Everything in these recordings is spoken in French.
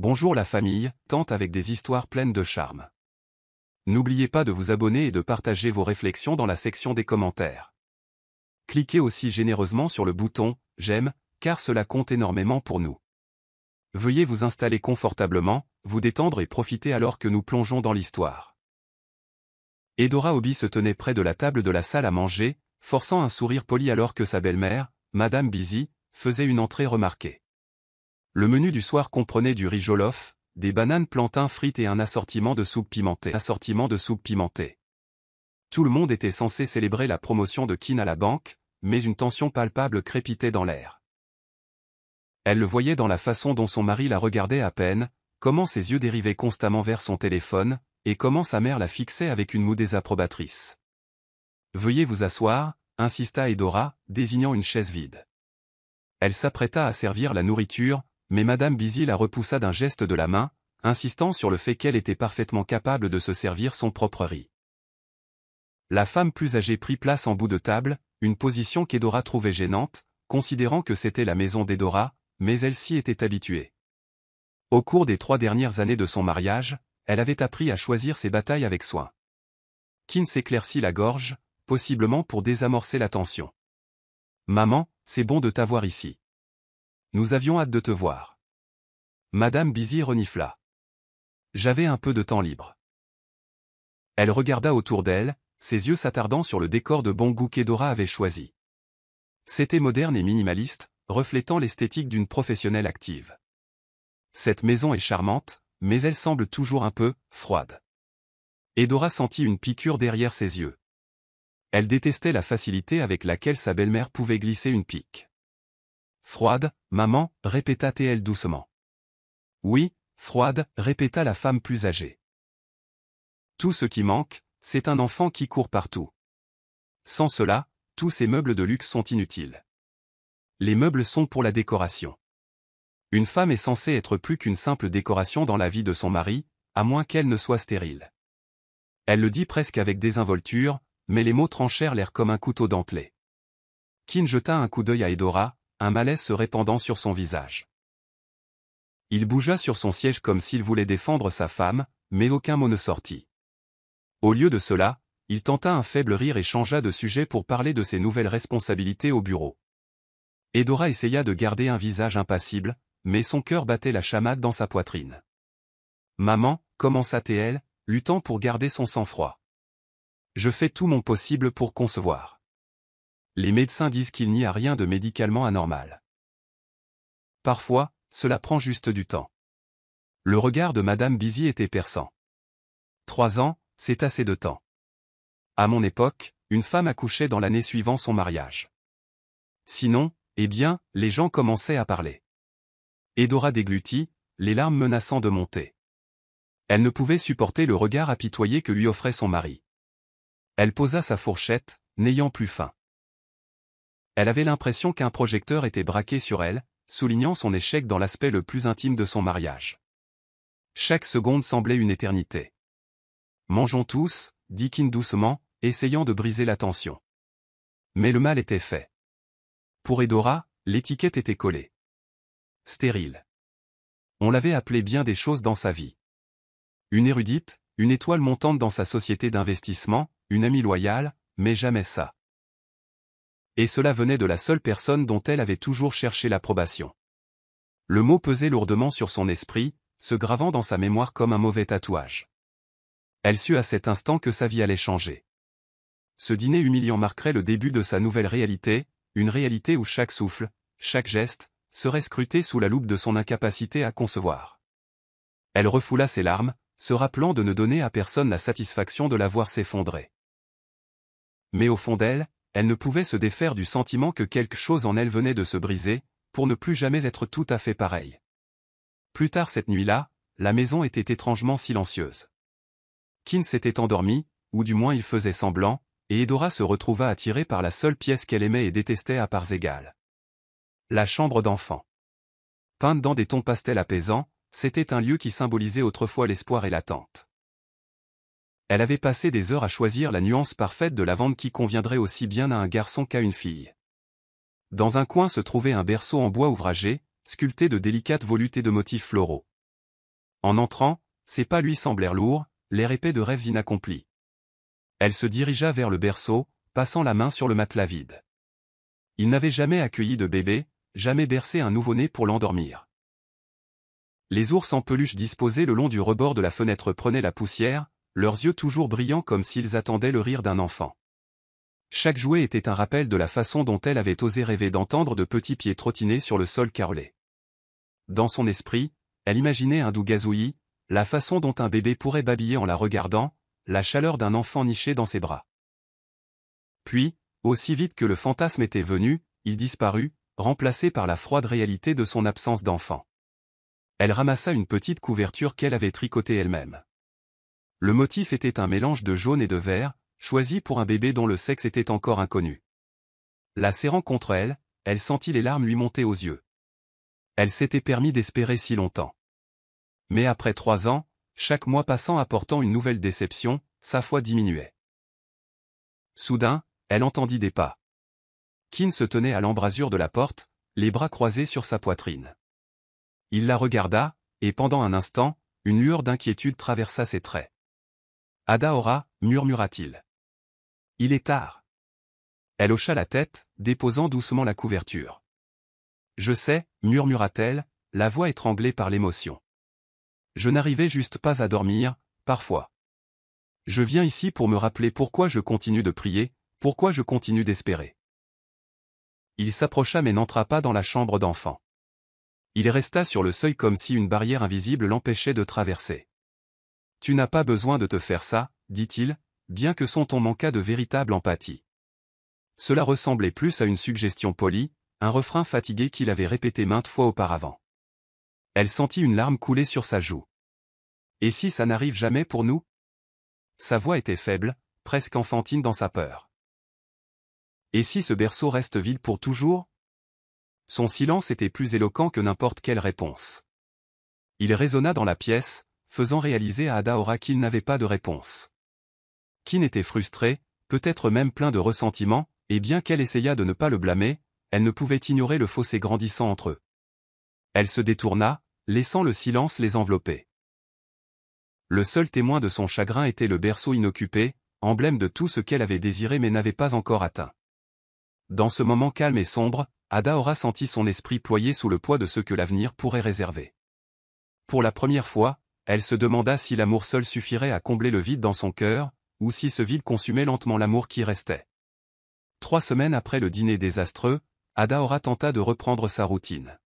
Bonjour la famille, tente avec des histoires pleines de charme. N'oubliez pas de vous abonner et de partager vos réflexions dans la section des commentaires. Cliquez aussi généreusement sur le bouton « J'aime » car cela compte énormément pour nous. Veuillez vous installer confortablement, vous détendre et profiter alors que nous plongeons dans l'histoire. Edora Obi se tenait près de la table de la salle à manger, forçant un sourire poli alors que sa belle-mère, Madame Busy, faisait une entrée remarquée. Le menu du soir comprenait du riz jollof, des bananes plantains frites et un assortiment de soupe pimentée. Tout le monde était censé célébrer la promotion de Kin à la banque, mais une tension palpable crépitait dans l'air. Elle le voyait dans la façon dont son mari la regardait à peine, comment ses yeux dérivaient constamment vers son téléphone, et comment sa mère la fixait avec une moue désapprobatrice. « Veuillez vous asseoir » insista Edora, désignant une chaise vide. Elle s'apprêta à servir la nourriture, mais Madame Busy la repoussa d'un geste de la main, insistant sur le fait qu'elle était parfaitement capable de se servir son propre riz. La femme plus âgée prit place en bout de table, une position qu'Edora trouvait gênante, considérant que c'était la maison d'Edora, mais elle s'y était habituée. Au cours des 3 dernières années de son mariage, elle avait appris à choisir ses batailles avec soin. Kin s'éclaircit la gorge, possiblement pour désamorcer la tension. « Maman, c'est bon de t'avoir ici. Nous avions hâte de te voir. » Madame Busy renifla. « J'avais un peu de temps libre. » Elle regarda autour d'elle, ses yeux s'attardant sur le décor de bon goût qu'Edora avait choisi. C'était moderne et minimaliste, reflétant l'esthétique d'une professionnelle active. Cette maison est charmante, mais elle semble toujours un peu froide. Edora sentit une piqûre derrière ses yeux. Elle détestait la facilité avec laquelle sa belle-mère pouvait glisser une pique. « Froide, maman » répéta-t-elle doucement. « Oui, froide » répéta la femme plus âgée. « Tout ce qui manque, c'est un enfant qui court partout. Sans cela, tous ces meubles de luxe sont inutiles. Les meubles sont pour la décoration. Une femme est censée être plus qu'une simple décoration dans la vie de son mari, à moins qu'elle ne soit stérile. » Elle le dit presque avec désinvolture, mais les mots tranchèrent l'air comme un couteau dentelé. Kin jeta un coup d'œil à Edora, un malaise se répandant sur son visage. Il bougea sur son siège comme s'il voulait défendre sa femme, mais aucun mot ne sortit. Au lieu de cela, il tenta un faible rire et changea de sujet pour parler de ses nouvelles responsabilités au bureau. Edora essaya de garder un visage impassible, mais son cœur battait la chamade dans sa poitrine. « Maman » commença-t-elle, luttant pour garder son sang-froid. « Je fais tout mon possible pour concevoir. Les médecins disent qu'il n'y a rien de médicalement anormal. Parfois, cela prend juste du temps. » Le regard de Madame Busy était perçant. « 3 ans, c'est assez de temps. À mon époque, une femme accouchait dans l'année suivant son mariage. Sinon, eh bien, les gens commençaient à parler. » Edora déglutit, les larmes menaçant de monter. Elle ne pouvait supporter le regard apitoyé que lui offrait son mari. Elle posa sa fourchette, n'ayant plus faim. Elle avait l'impression qu'un projecteur était braqué sur elle, soulignant son échec dans l'aspect le plus intime de son mariage. Chaque seconde semblait une éternité. « Mangeons tous » dit Kin doucement, essayant de briser la tension. Mais le mal était fait. Pour Edora, l'étiquette était collée. Stérile. On l'avait appelée bien des choses dans sa vie. Une érudite, une étoile montante dans sa société d'investissement, une amie loyale, mais jamais ça. Et cela venait de la seule personne dont elle avait toujours cherché l'approbation. Le mot pesait lourdement sur son esprit, se gravant dans sa mémoire comme un mauvais tatouage. Elle sut à cet instant que sa vie allait changer. Ce dîner humiliant marquerait le début de sa nouvelle réalité, une réalité où chaque souffle, chaque geste, serait scruté sous la loupe de son incapacité à concevoir. Elle refoula ses larmes, se rappelant de ne donner à personne la satisfaction de la voir s'effondrer. Mais au fond d'elle, elle ne pouvait se défaire du sentiment que quelque chose en elle venait de se briser, pour ne plus jamais être tout à fait pareille. Plus tard cette nuit-là, la maison était étrangement silencieuse. Kin s'était endormi, ou du moins il faisait semblant, et Edora se retrouva attirée par la seule pièce qu'elle aimait et détestait à parts égales. La chambre d'enfant. Peinte dans des tons pastels apaisants, c'était un lieu qui symbolisait autrefois l'espoir et l'attente. Elle avait passé des heures à choisir la nuance parfaite de lavande qui conviendrait aussi bien à un garçon qu'à une fille. Dans un coin se trouvait un berceau en bois ouvragé, sculpté de délicates volutes et de motifs floraux. En entrant, ses pas lui semblèrent lourds, l'air épais de rêves inaccomplis. Elle se dirigea vers le berceau, passant la main sur le matelas vide. Il n'avait jamais accueilli de bébé, jamais bercé un nouveau-né pour l'endormir. Les ours en peluche disposés le long du rebord de la fenêtre prenaient la poussière, leurs yeux toujours brillants comme s'ils attendaient le rire d'un enfant. Chaque jouet était un rappel de la façon dont elle avait osé rêver d'entendre de petits pieds trottiner sur le sol carrelé. Dans son esprit, elle imaginait un doux gazouillis, la façon dont un bébé pourrait babiller en la regardant, la chaleur d'un enfant niché dans ses bras. Puis, aussi vite que le fantasme était venu, il disparut, remplacé par la froide réalité de son absence d'enfant. Elle ramassa une petite couverture qu'elle avait tricotée elle-même. Le motif était un mélange de jaune et de vert, choisi pour un bébé dont le sexe était encore inconnu. La serrant contre elle, elle sentit les larmes lui monter aux yeux. Elle s'était permis d'espérer si longtemps. Mais après 3 ans, chaque mois passant apportant une nouvelle déception, sa foi diminuait. Soudain, elle entendit des pas. Kin se tenait à l'embrasure de la porte, les bras croisés sur sa poitrine. Il la regarda, et pendant un instant, une lueur d'inquiétude traversa ses traits. « Adaora » murmura-t-il. « Il est tard. » Elle hocha la tête, déposant doucement la couverture. « Je sais » murmura-t-elle, la voix étranglée par l'émotion. « Je n'arrivais juste pas à dormir, parfois. Je viens ici pour me rappeler pourquoi je continue de prier, pourquoi je continue d'espérer. » Il s'approcha mais n'entra pas dans la chambre d'enfant. Il resta sur le seuil comme si une barrière invisible l'empêchait de traverser. « Tu n'as pas besoin de te faire ça, » dit-il, bien que son ton manquât de véritable empathie. Cela ressemblait plus à une suggestion polie, un refrain fatigué qu'il avait répété maintes fois auparavant. Elle sentit une larme couler sur sa joue. « Et si ça n'arrive jamais pour nous ?» Sa voix était faible, presque enfantine dans sa peur. « Et si ce berceau reste vide pour toujours ?» Son silence était plus éloquent que n'importe quelle réponse. Il résonna dans la pièce, faisant réaliser à Adaora qu'il n'avait pas de réponse. Kin était frustré, peut-être même plein de ressentiment, et bien qu'elle essayât de ne pas le blâmer, elle ne pouvait ignorer le fossé grandissant entre eux. Elle se détourna, laissant le silence les envelopper. Le seul témoin de son chagrin était le berceau inoccupé, emblème de tout ce qu'elle avait désiré mais n'avait pas encore atteint. Dans ce moment calme et sombre, Adaora sentit son esprit ployer sous le poids de ce que l'avenir pourrait réserver. Pour la première fois, elle se demanda si l'amour seul suffirait à combler le vide dans son cœur, ou si ce vide consumait lentement l'amour qui restait. 3 semaines après le dîner désastreux, Adaora tenta de reprendre sa routine.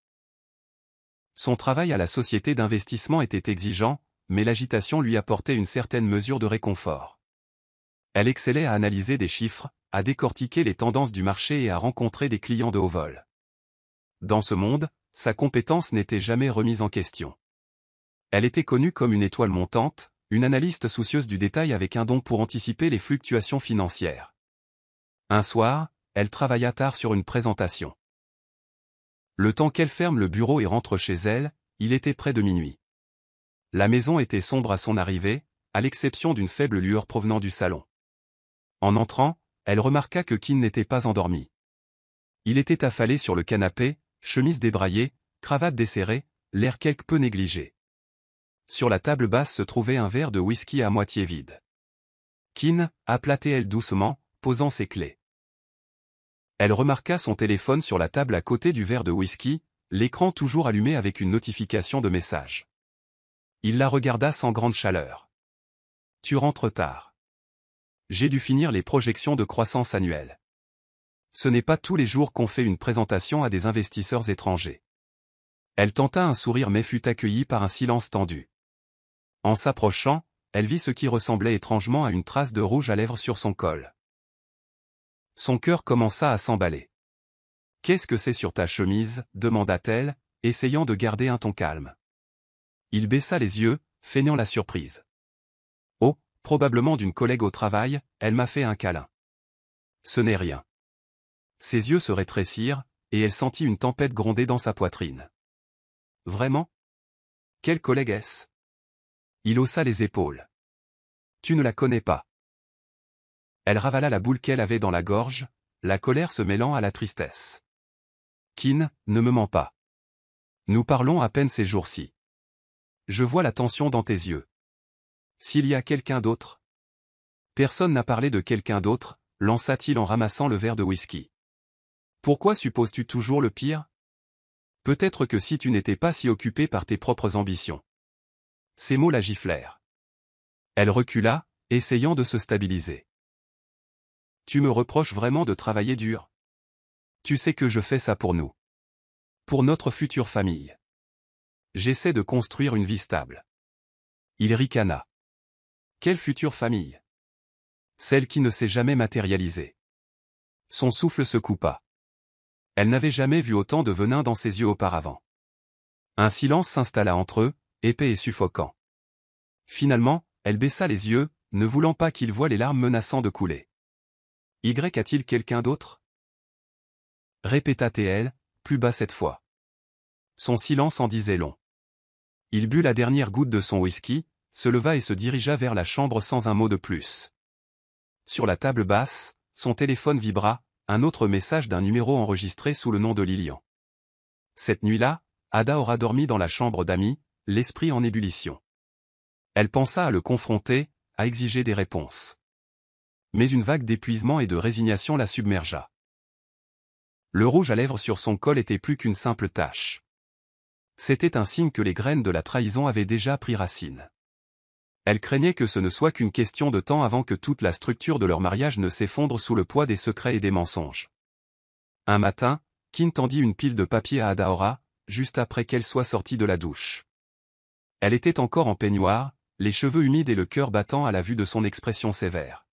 Son travail à la société d'investissement était exigeant, mais l'agitation lui apportait une certaine mesure de réconfort. Elle excellait à analyser des chiffres, à décortiquer les tendances du marché et à rencontrer des clients de haut vol. Dans ce monde, sa compétence n'était jamais remise en question. Elle était connue comme une étoile montante, une analyste soucieuse du détail avec un don pour anticiper les fluctuations financières. Un soir, elle travailla tard sur une présentation. Le temps qu'elle ferme le bureau et rentre chez elle, il était près de minuit. La maison était sombre à son arrivée, à l'exception d'une faible lueur provenant du salon. En entrant, elle remarqua que Kin n'était pas endormi. Il était affalé sur le canapé, chemise débraillée, cravate desserrée, l'air quelque peu négligé. Sur la table basse se trouvait un verre de whisky à moitié vide. Kin, appela-t-elle doucement, posant ses clés. Elle remarqua son téléphone sur la table à côté du verre de whisky, l'écran toujours allumé avec une notification de message. Il la regarda sans grande chaleur. « Tu rentres tard. J'ai dû finir les projections de croissance annuelle. Ce n'est pas tous les jours qu'on fait une présentation à des investisseurs étrangers. » Elle tenta un sourire mais fut accueillie par un silence tendu. En s'approchant, elle vit ce qui ressemblait étrangement à une trace de rouge à lèvres sur son col. Son cœur commença à s'emballer. « Qu'est-ce que c'est sur ta chemise ?» demanda-t-elle, essayant de garder un ton calme. Il baissa les yeux, feignant la surprise. « Oh, probablement d'une collègue au travail, elle m'a fait un câlin. » « Ce n'est rien. » Ses yeux se rétrécirent, et elle sentit une tempête gronder dans sa poitrine. « Vraiment ? Quelle collègue est-ce ?» Il haussa les épaules. « Tu ne la connais pas. » Elle ravala la boule qu'elle avait dans la gorge, la colère se mêlant à la tristesse. « Kin, ne me mens pas. Nous parlons à peine ces jours-ci. Je vois la tension dans tes yeux. S'il y a quelqu'un d'autre? Personne n'a parlé de quelqu'un d'autre, lança-t-il en ramassant le verre de whisky. Pourquoi supposes-tu toujours le pire? Peut-être que si tu n'étais pas si occupé par tes propres ambitions. Ces mots la giflèrent. Elle recula, essayant de se stabiliser. Tu me reproches vraiment de travailler dur? Tu sais que je fais ça pour nous. Pour notre future famille. J'essaie de construire une vie stable. Il ricana. Quelle future famille? Celle qui ne s'est jamais matérialisée. Son souffle se coupa. Elle n'avait jamais vu autant de venin dans ses yeux auparavant. Un silence s'installa entre eux, épais et suffocant. Finalement, elle baissa les yeux, ne voulant pas qu'il voie les larmes menaçant de couler. Y a-t-il quelqu'un d'autre? Répéta-t-elle, plus bas cette fois. Son silence en disait long. Il but la dernière goutte de son whisky, se leva et se dirigea vers la chambre sans un mot de plus. Sur la table basse, son téléphone vibra, un autre message d'un numéro enregistré sous le nom de Lilian. Cette nuit-là, Ada aura dormi dans la chambre d'Amy, l'esprit en ébullition. Elle pensa à le confronter, à exiger des réponses. Mais une vague d'épuisement et de résignation la submergea. Le rouge à lèvres sur son col était plus qu'une simple tache. C'était un signe que les graines de la trahison avaient déjà pris racine. Elle craignait que ce ne soit qu'une question de temps avant que toute la structure de leur mariage ne s'effondre sous le poids des secrets et des mensonges. Un matin, Kin tendit une pile de papier à Adaora, juste après qu'elle soit sortie de la douche. Elle était encore en peignoir, les cheveux humides et le cœur battant à la vue de son expression sévère.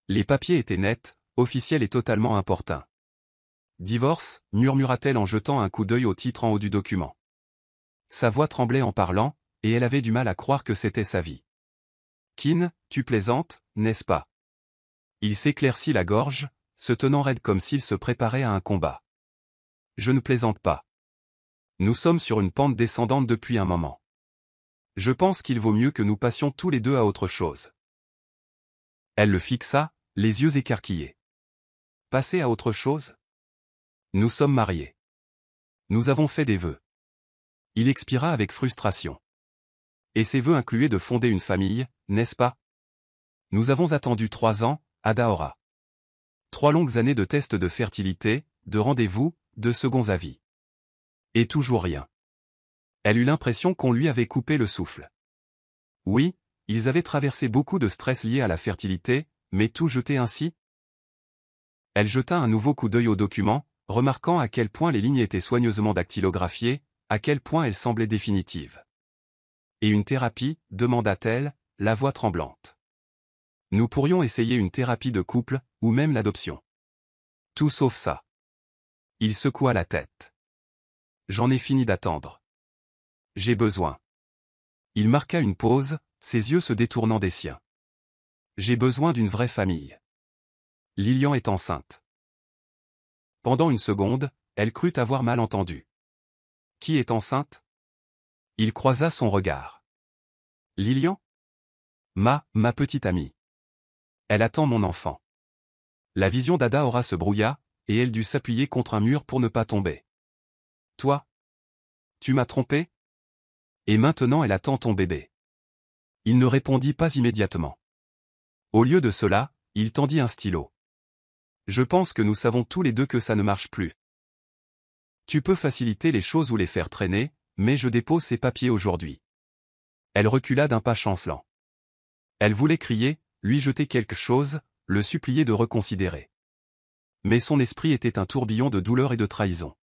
Les papiers étaient nets, officiels et totalement importuns. Divorce, murmura-t-elle en jetant un coup d'œil au titre en haut du document. Sa voix tremblait en parlant, et elle avait du mal à croire que c'était sa vie. Kin, tu plaisantes, n'est-ce pas? Il s'éclaircit la gorge, se tenant raide comme s'il se préparait à un combat. Je ne plaisante pas. Nous sommes sur une pente descendante depuis un moment. Je pense qu'il vaut mieux que nous passions tous les deux à autre chose. Elle le fixa, les yeux écarquillés. Passer à autre chose? Nous sommes mariés. Nous avons fait des vœux. Il expira avec frustration. Et ces vœux incluaient de fonder une famille, n'est-ce pas? Nous avons attendu 3 ans, Adaora. 3 longues années de tests de fertilité, de rendez-vous, de seconds avis. Et toujours rien. Elle eut l'impression qu'on lui avait coupé le souffle. Oui, ils avaient traversé beaucoup de stress liés à la fertilité, mais tout jeté ainsi? Elle jeta un nouveau coup d'œil au document, remarquant à quel point les lignes étaient soigneusement dactylographiées, à quel point elles semblaient définitives. Et une thérapie, demanda-t-elle, la voix tremblante. Nous pourrions essayer une thérapie de couple, ou même l'adoption. Tout sauf ça. Il secoua la tête. J'en ai fini d'attendre. J'ai besoin. Il marqua une pause, ses yeux se détournant des siens. J'ai besoin d'une vraie famille. Lilian est enceinte. Pendant une seconde, elle crut avoir mal entendu. Qui est enceinte? Il croisa son regard. Lilian? Ma petite amie. Elle attend mon enfant. La vision d'Adaora se brouilla, et elle dut s'appuyer contre un mur pour ne pas tomber. Toi? Tu m'as trompé? Et maintenant elle attend ton bébé. Il ne répondit pas immédiatement. Au lieu de cela, il tendit un stylo. Je pense que nous savons tous les deux que ça ne marche plus. Tu peux faciliter les choses ou les faire traîner, mais je dépose ces papiers aujourd'hui. Elle recula d'un pas chancelant. Elle voulait crier, lui jeter quelque chose, le supplier de reconsidérer. Mais son esprit était un tourbillon de douleur et de trahison.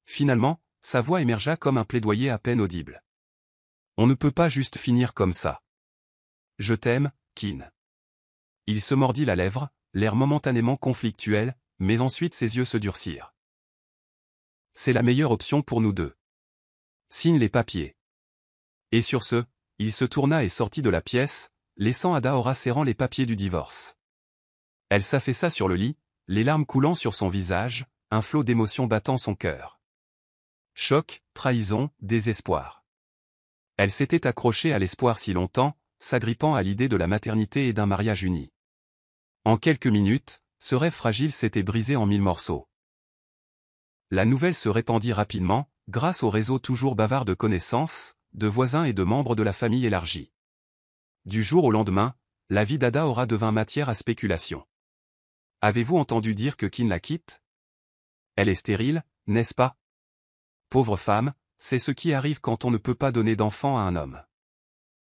Finalement, sa voix émergea comme un plaidoyer à peine audible. On ne peut pas juste finir comme ça. Je t'aime, Kin. Il se mordit la lèvre, l'air momentanément conflictuel, mais ensuite ses yeux se durcirent. C'est la meilleure option pour nous deux. Signe les papiers. Et sur ce, il se tourna et sortit de la pièce, laissant Adaora serrant les papiers du divorce. Elle s'affaissa sur le lit, les larmes coulant sur son visage, un flot d'émotions battant son cœur. Choc, trahison, désespoir. Elle s'était accrochée à l'espoir si longtemps, s'agrippant à l'idée de la maternité et d'un mariage uni. En quelques minutes, ce rêve fragile s'était brisé en 1000 morceaux. La nouvelle se répandit rapidement, grâce au réseau toujours bavard de connaissances, de voisins et de membres de la famille élargie. Du jour au lendemain, la vie d'Adaora devint matière à spéculation. Avez-vous entendu dire que Kin la quitte? Elle est stérile, n'est-ce pas? Pauvre femme, c'est ce qui arrive quand on ne peut pas donner d'enfant à un homme.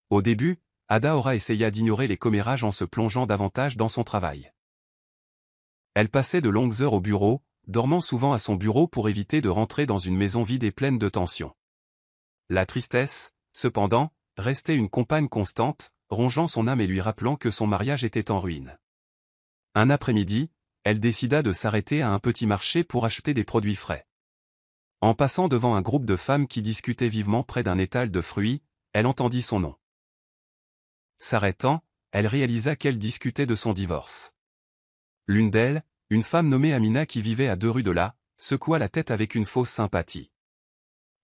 Au début, Adaora essaya d'ignorer les commérages en se plongeant davantage dans son travail. Elle passait de longues heures au bureau, dormant souvent à son bureau pour éviter de rentrer dans une maison vide et pleine de tension. La tristesse, cependant, restait une compagne constante, rongeant son âme et lui rappelant que son mariage était en ruine. Un après-midi, elle décida de s'arrêter à un petit marché pour acheter des produits frais. En passant devant un groupe de femmes qui discutaient vivement près d'un étal de fruits, elle entendit son nom. S'arrêtant, elle réalisa qu'elles discutaient de son divorce. L'une d'elles, une femme nommée Amina qui vivait à 2 rues de là, secoua la tête avec une fausse sympathie.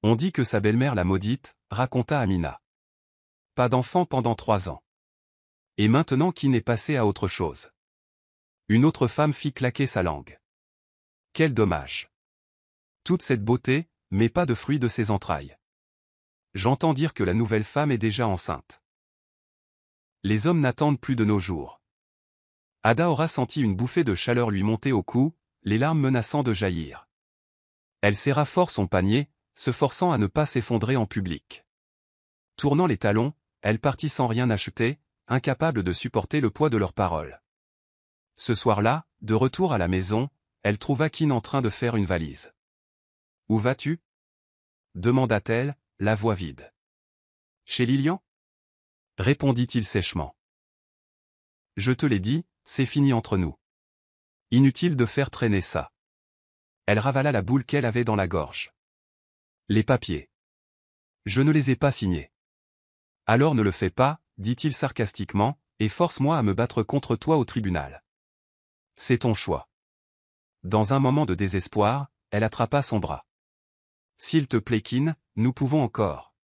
On dit que sa belle-mère l'a maudite, raconta Amina. Pas d'enfant pendant 3 ans. Et maintenant qui n'est passé à autre chose. Une autre femme fit claquer sa langue. Quel dommage. Toute cette beauté, mais pas de fruits de ses entrailles. J'entends dire que la nouvelle femme est déjà enceinte. Les hommes n'attendent plus de nos jours. Adaora sentit une bouffée de chaleur lui monter au cou, les larmes menaçant de jaillir. Elle serra fort son panier, se forçant à ne pas s'effondrer en public. Tournant les talons, elle partit sans rien acheter, incapable de supporter le poids de leurs paroles. Ce soir-là, de retour à la maison, elle trouva Kin en train de faire une valise. « Où vas-tu » demanda-t-elle, la voix vide. « Chez Lilian » répondit-il sèchement. « Je te l'ai dit, c'est fini entre nous. Inutile de faire traîner ça. » Elle ravala la boule qu'elle avait dans la gorge. « Les papiers. Je ne les ai pas signés. » « Alors ne le fais pas, dit-il sarcastiquement, et force-moi à me battre contre toi au tribunal. C'est ton choix. » Dans un moment de désespoir, elle attrapa son bras. « S'il te plaît Kin, nous pouvons encore. »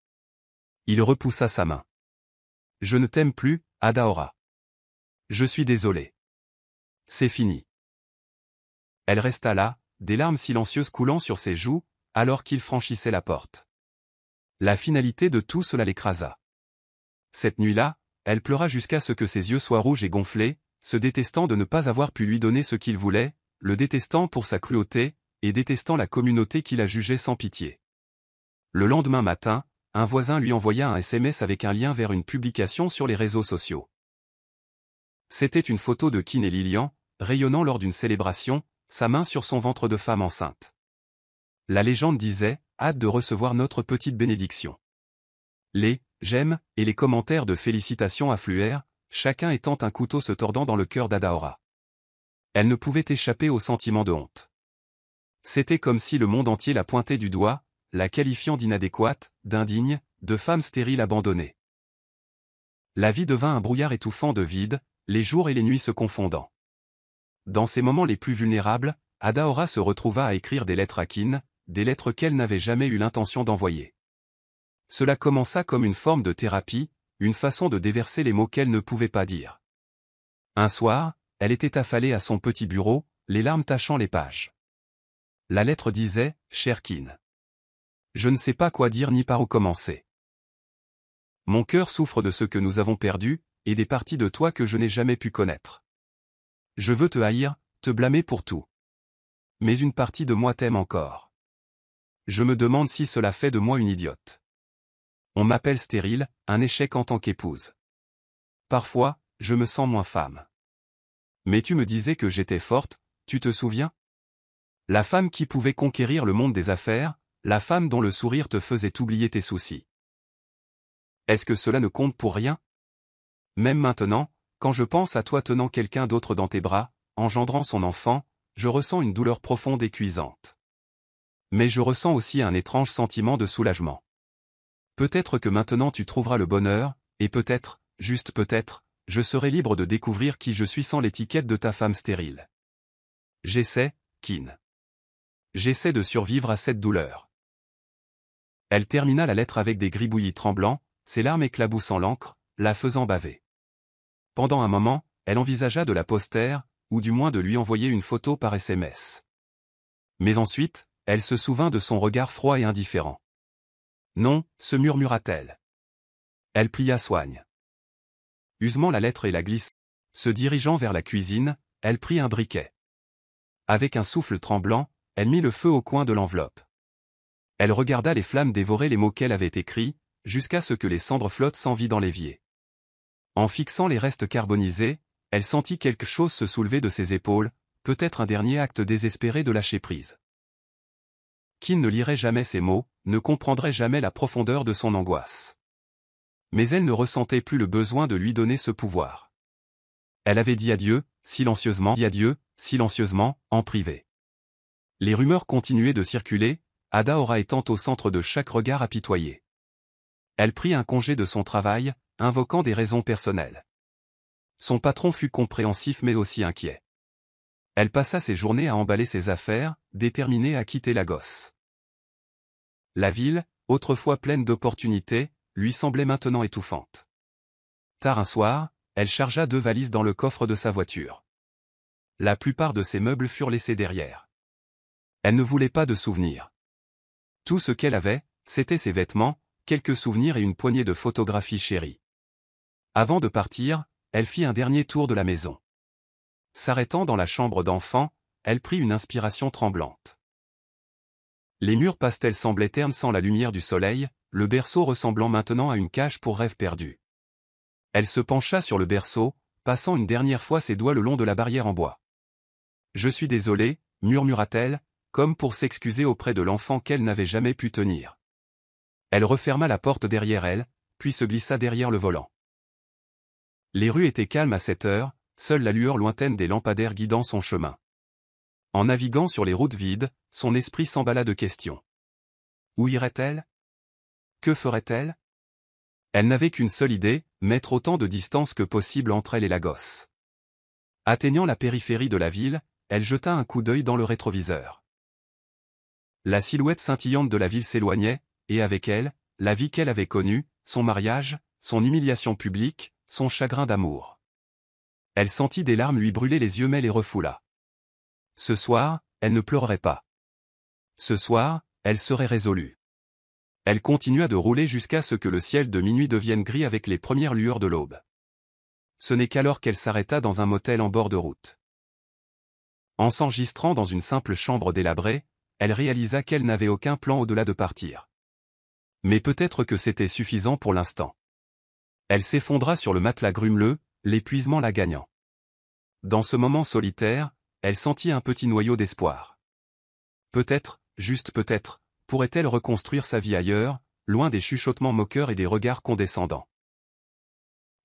Il repoussa sa main. « Je ne t'aime plus, Adaora. Je suis désolé. C'est fini. » Elle resta là, des larmes silencieuses coulant sur ses joues, alors qu'il franchissait la porte. La finalité de tout cela l'écrasa. Cette nuit-là, elle pleura jusqu'à ce que ses yeux soient rouges et gonflés, se détestant de ne pas avoir pu lui donner ce qu'il voulait, le détestant pour sa cruauté, et détestant la communauté qui la jugeait sans pitié. Le lendemain matin, un voisin lui envoya un SMS avec un lien vers une publication sur les réseaux sociaux. C'était une photo de Kin et Lilian, rayonnant lors d'une célébration, sa main sur son ventre de femme enceinte. La légende disait « Hâte de recevoir notre petite bénédiction ». Les « j'aime » et les commentaires de félicitations affluèrent, chacun étant un couteau se tordant dans le cœur d'Adaora. Elle ne pouvait échapper au sentiment de honte. C'était comme si le monde entier la pointait du doigt, la qualifiant d'inadéquate, d'indigne, de femme stérile abandonnée. La vie devint un brouillard étouffant de vide, les jours et les nuits se confondant. Dans ces moments les plus vulnérables, Adaora se retrouva à écrire des lettres à Kin, des lettres qu'elle n'avait jamais eu l'intention d'envoyer. Cela commença comme une forme de thérapie, une façon de déverser les mots qu'elle ne pouvait pas dire. Un soir, elle était affalée à son petit bureau, les larmes tachant les pages. La lettre disait « Cher Kin. Je ne sais pas quoi dire ni par où commencer. Mon cœur souffre de ce que nous avons perdu, et des parties de toi que je n'ai jamais pu connaître. Je veux te haïr, te blâmer pour tout. Mais une partie de moi t'aime encore. Je me demande si cela fait de moi une idiote. On m'appelle stérile, un échec en tant qu'épouse. Parfois, je me sens moins femme. Mais tu me disais que j'étais forte, tu te souviens? La femme qui pouvait conquérir le monde des affaires, la femme dont le sourire te faisait oublier tes soucis. Est-ce que cela ne compte pour rien? Même maintenant, quand je pense à toi tenant quelqu'un d'autre dans tes bras, engendrant son enfant, je ressens une douleur profonde et cuisante. Mais je ressens aussi un étrange sentiment de soulagement. Peut-être que maintenant tu trouveras le bonheur, et peut-être, juste peut-être, je serai libre de découvrir qui je suis sans l'étiquette de ta femme stérile. J'essaie, Kin. J'essaie de survivre à cette douleur. Elle termina la lettre avec des gribouillis tremblants, ses larmes éclaboussant l'encre, la faisant baver. Pendant un moment, elle envisagea de la poster, ou du moins de lui envoyer une photo par SMS. Mais ensuite, elle se souvint de son regard froid et indifférent. Non, se murmura-t-elle. Elle plia soigne. Usement la lettre et la glisse. Se dirigeant vers la cuisine, elle prit un briquet. Avec un souffle tremblant, elle mit le feu au coin de l'enveloppe. Elle regarda les flammes dévorer les mots qu'elle avait écrits, jusqu'à ce que les cendres flottent sans vie dans l'évier. En fixant les restes carbonisés, elle sentit quelque chose se soulever de ses épaules, peut-être un dernier acte désespéré de lâcher prise. Qui ne lirait jamais ces mots, ne comprendrait jamais la profondeur de son angoisse. Mais elle ne ressentait plus le besoin de lui donner ce pouvoir. Elle avait dit adieu, silencieusement, en privé. Les rumeurs continuaient de circuler, Adaora étant au centre de chaque regard apitoyé. Elle prit un congé de son travail, invoquant des raisons personnelles. Son patron fut compréhensif mais aussi inquiet. Elle passa ses journées à emballer ses affaires, déterminée à quitter Lagos. La ville, autrefois pleine d'opportunités, lui semblait maintenant étouffante. Tard un soir, elle chargea 2 valises dans le coffre de sa voiture. La plupart de ses meubles furent laissés derrière. Elle ne voulait pas de souvenirs. Tout ce qu'elle avait, c'était ses vêtements, quelques souvenirs et une poignée de photographies chéries. Avant de partir, elle fit un dernier tour de la maison. S'arrêtant dans la chambre d'enfant, elle prit une inspiration tremblante. Les murs pastels semblaient ternes sans la lumière du soleil, le berceau ressemblant maintenant à une cage pour rêves perdus. Elle se pencha sur le berceau, passant une dernière fois ses doigts le long de la barrière en bois. « Je suis désolée », murmura-t-elle, comme pour s'excuser auprès de l'enfant qu'elle n'avait jamais pu tenir. Elle referma la porte derrière elle, puis se glissa derrière le volant. Les rues étaient calmes à cette heure, seule la lueur lointaine des lampadaires guidant son chemin. En naviguant sur les routes vides, son esprit s'emballa de questions. Où irait-elle? Que ferait-elle? Elle n'avait qu'une seule idée, mettre autant de distance que possible entre elle et Lagos. Atteignant la périphérie de la ville, elle jeta un coup d'œil dans le rétroviseur. La silhouette scintillante de la ville s'éloignait, et avec elle, la vie qu'elle avait connue, son mariage, son humiliation publique, son chagrin d'amour. Elle sentit des larmes lui brûler les yeux mais les refoula. Ce soir, elle ne pleurerait pas. Ce soir, elle serait résolue. Elle continua de rouler jusqu'à ce que le ciel de minuit devienne gris avec les premières lueurs de l'aube. Ce n'est qu'alors qu'elle s'arrêta dans un motel en bord de route. En s'enregistrant dans une simple chambre délabrée, elle réalisa qu'elle n'avait aucun plan au-delà de partir. Mais peut-être que c'était suffisant pour l'instant. Elle s'effondra sur le matelas grumeleux, l'épuisement la gagnant. Dans ce moment solitaire, elle sentit un petit noyau d'espoir. Peut-être, juste peut-être, pourrait-elle reconstruire sa vie ailleurs, loin des chuchotements moqueurs et des regards condescendants.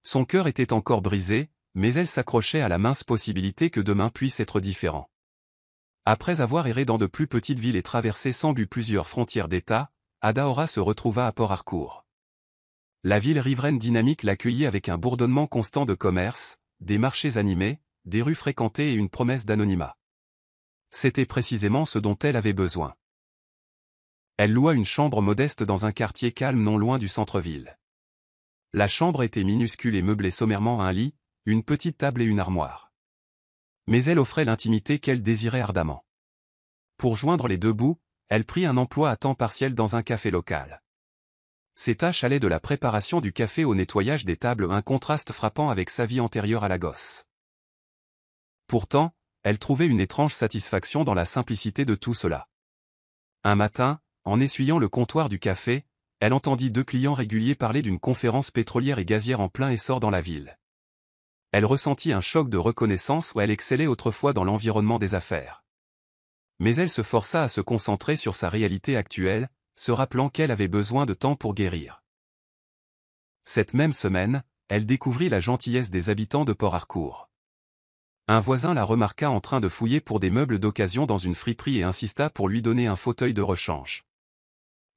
Son cœur était encore brisé, mais elle s'accrochait à la mince possibilité que demain puisse être différent. Après avoir erré dans de plus petites villes et traversé sans but plusieurs frontières d'État, Adaora se retrouva à Port Harcourt. La ville riveraine dynamique l'accueillit avec un bourdonnement constant de commerce, des marchés animés, des rues fréquentées et une promesse d'anonymat. C'était précisément ce dont elle avait besoin. Elle loua une chambre modeste dans un quartier calme non loin du centre-ville. La chambre était minuscule et meublée sommairement à un lit, une petite table et une armoire. Mais elle offrait l'intimité qu'elle désirait ardemment. Pour joindre les deux bouts, elle prit un emploi à temps partiel dans un café local. Ses tâches allaient de la préparation du café au nettoyage des tables, un contraste frappant avec sa vie antérieure à Lagos. Pourtant, elle trouvait une étrange satisfaction dans la simplicité de tout cela. Un matin, en essuyant le comptoir du café, elle entendit 2 clients réguliers parler d'une conférence pétrolière et gazière en plein essor dans la ville. Elle ressentit un choc de reconnaissance où elle excellait autrefois dans l'environnement des affaires. Mais elle se força à se concentrer sur sa réalité actuelle, se rappelant qu'elle avait besoin de temps pour guérir. Cette même semaine, elle découvrit la gentillesse des habitants de Port Harcourt. Un voisin la remarqua en train de fouiller pour des meubles d'occasion dans une friperie et insista pour lui donner un fauteuil de rechange.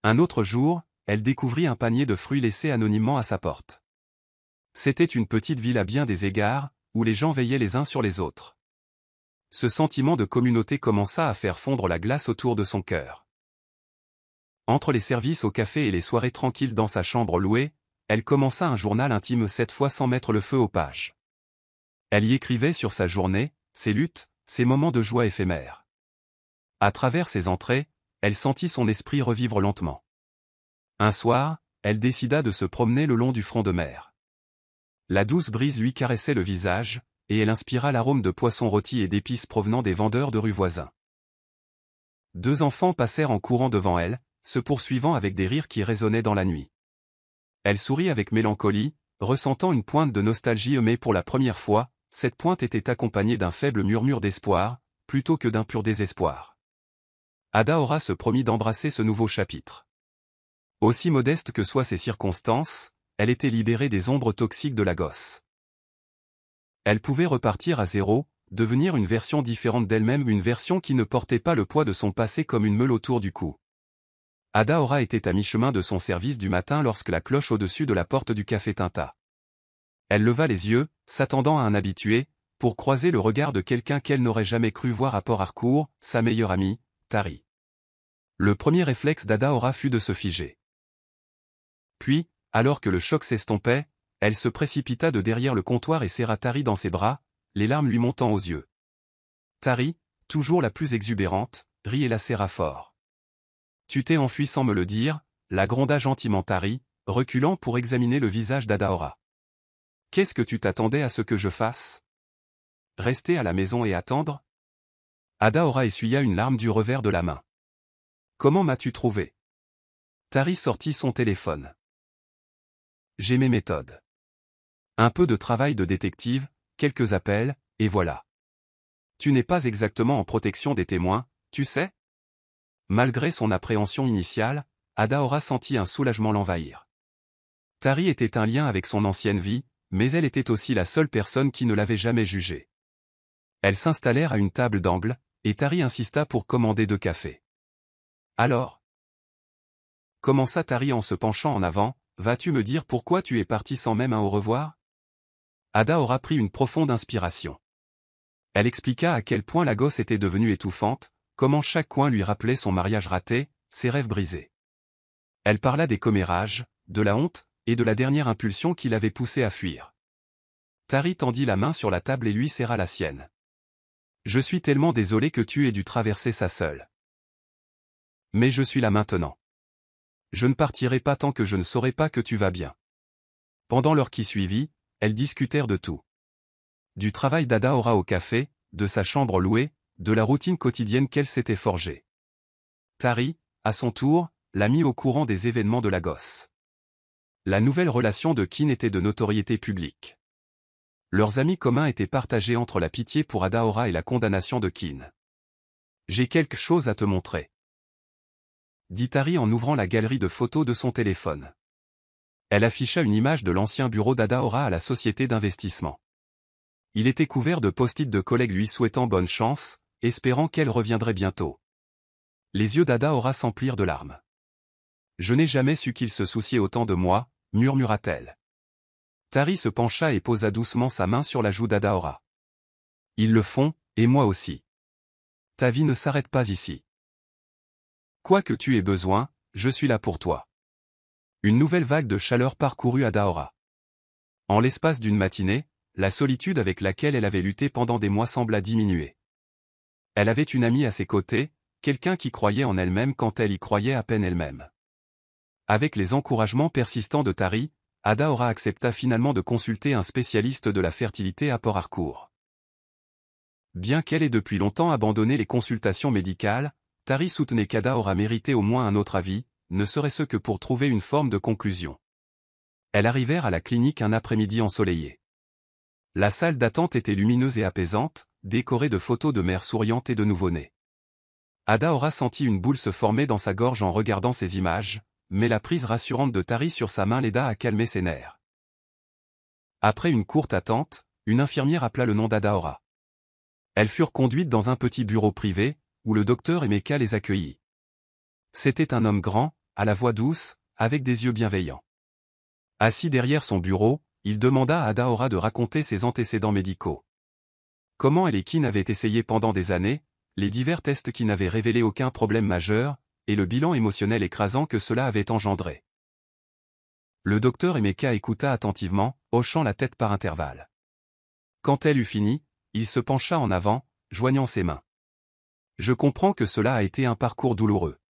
Un autre jour, elle découvrit un panier de fruits laissé anonymement à sa porte. C'était une petite ville à bien des égards, où les gens veillaient les uns sur les autres. Ce sentiment de communauté commença à faire fondre la glace autour de son cœur. Entre les services au café et les soirées tranquilles dans sa chambre louée, elle commença un journal intime cette fois sans mettre le feu aux pages. Elle y écrivait sur sa journée, ses luttes, ses moments de joie éphémères. À travers ses entrées, elle sentit son esprit revivre lentement. Un soir, elle décida de se promener le long du front de mer. La douce brise lui caressait le visage, et elle inspira l'arôme de poissons rôtis et d'épices provenant des vendeurs de rue voisins. Deux enfants passèrent en courant devant elle, se poursuivant avec des rires qui résonnaient dans la nuit. Elle sourit avec mélancolie, ressentant une pointe de nostalgie mais pour la première fois, cette pointe était accompagnée d'un faible murmure d'espoir, plutôt que d'un pur désespoir. Adaora se promit d'embrasser ce nouveau chapitre. Aussi modeste que soient ses circonstances, elle était libérée des ombres toxiques de la gosse. Elle pouvait repartir à zéro, devenir une version différente d'elle-même, une version qui ne portait pas le poids de son passé comme une meule autour du cou. Adaora était à mi-chemin de son service du matin lorsque la cloche au-dessus de la porte du café tinta. Elle leva les yeux, s'attendant à un habitué, pour croiser le regard de quelqu'un qu'elle n'aurait jamais cru voir à Port Harcourt, sa meilleure amie, Tari. Le premier réflexe d'Adaora fut de se figer. Puis, alors que le choc s'estompait, elle se précipita de derrière le comptoir et serra Tari dans ses bras, les larmes lui montant aux yeux. Tari, toujours la plus exubérante, rit et la serra fort. « Tu t'es enfui sans me le dire », la gronda gentiment Tari, reculant pour examiner le visage d'Adaora. « Qu'est-ce que tu t'attendais à ce que je fasse ? Rester à la maison et attendre ?» Adaora essuya une larme du revers de la main. « Comment m'as-tu trouvé ?» Tari sortit son téléphone. « J'ai mes méthodes. Un peu de travail de détective, quelques appels, et voilà. Tu n'es pas exactement en protection des témoins, tu sais ? » Malgré son appréhension initiale, Adaora sentit un soulagement l'envahir. Tari était un lien avec son ancienne vie, mais elle était aussi la seule personne qui ne l'avait jamais jugée. Elles s'installèrent à une table d'angle, et Tari insista pour commander 2 cafés. « Alors ? » commença Tari en se penchant en avant, « vas-tu me dire pourquoi tu es parti sans même un au revoir ?» Adaora prit une profonde inspiration. Elle expliqua à quel point la gosse était devenue étouffante, comment chaque coin lui rappelait son mariage raté, ses rêves brisés. Elle parla des commérages, de la honte, et de la dernière impulsion qui l'avait poussée à fuir. Tari tendit la main sur la table et lui serra la sienne. « Je suis tellement désolé que tu aies dû traverser ça seule. Mais je suis là maintenant. Je ne partirai pas tant que je ne saurai pas que tu vas bien. » Pendant l'heure qui suivit, elles discutèrent de tout. Du travail d'Adaora au café, de sa chambre louée, de la routine quotidienne qu'elle s'était forgée. Tari, à son tour, l'a mis au courant des événements de la gosse. La nouvelle relation de Kin était de notoriété publique. Leurs amis communs étaient partagés entre la pitié pour Adaora et la condamnation de Kin. « J'ai quelque chose à te montrer. » dit Tari en ouvrant la galerie de photos de son téléphone. Elle afficha une image de l'ancien bureau d'Adaora à la société d'investissement. Il était couvert de post-it de collègues lui souhaitant bonne chance, espérant qu'elle reviendrait bientôt. Les yeux d'Adaora s'emplirent de larmes. « Je n'ai jamais su qu'il se souciait autant de moi », murmura-t-elle. Tari se pencha et posa doucement sa main sur la joue d'Adaora. « Ils le font, et moi aussi. Ta vie ne s'arrête pas ici. Quoi que tu aies besoin, je suis là pour toi. » Une nouvelle vague de chaleur parcourut Adaora. En l'espace d'une matinée, la solitude avec laquelle elle avait lutté pendant des mois sembla diminuer. Elle avait une amie à ses côtés, quelqu'un qui croyait en elle-même quand elle y croyait à peine elle-même. Avec les encouragements persistants de Tari, Adaora accepta finalement de consulter un spécialiste de la fertilité à Port Harcourt. Bien qu'elle ait depuis longtemps abandonné les consultations médicales, Tari soutenait qu'Adaora méritait au moins un autre avis, ne serait-ce que pour trouver une forme de conclusion. Elles arrivèrent à la clinique un après-midi ensoleillé. La salle d'attente était lumineuse et apaisante, décorée de photos de mères souriantes et de nouveau-nés. Adaora sentit une boule se former dans sa gorge en regardant ces images, mais la prise rassurante de Tari sur sa main l'aida à calmer ses nerfs. Après une courte attente, une infirmière appela le nom d'Adaora. Elles furent conduites dans un petit bureau privé, où le docteur Emeka les accueillit. C'était un homme grand, à la voix douce, avec des yeux bienveillants. Assis derrière son bureau, il demanda à Adaora de raconter ses antécédents médicaux. Comment elle et Kin avaient essayé pendant des années, les divers tests qui n'avaient révélé aucun problème majeur, et le bilan émotionnel écrasant que cela avait engendré. Le docteur Emeka écouta attentivement, hochant la tête par intervalles. Quand elle eut fini, il se pencha en avant, joignant ses mains. « Je comprends que cela a été un parcours douloureux.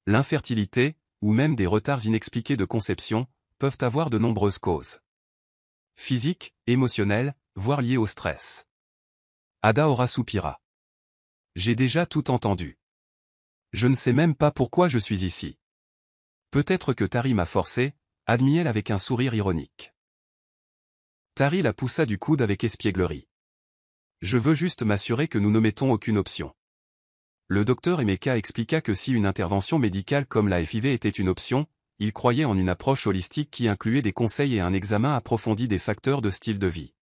L'infertilité, ou même des retards inexpliqués de conception, peuvent avoir de nombreuses causes. Physiques, émotionnelles, voire liées au stress. Adaora soupira. J'ai déjà tout entendu. Je ne sais même pas pourquoi je suis ici. Peut-être que Tari m'a forcé, admit-elle avec un sourire ironique. Tari la poussa du coude avec espièglerie. Je veux juste m'assurer que nous n'omettons aucune option. Le docteur Emeka expliqua que si une intervention médicale comme la FIV était une option, il croyait en une approche holistique qui incluait des conseils et un examen approfondi des facteurs de style de vie.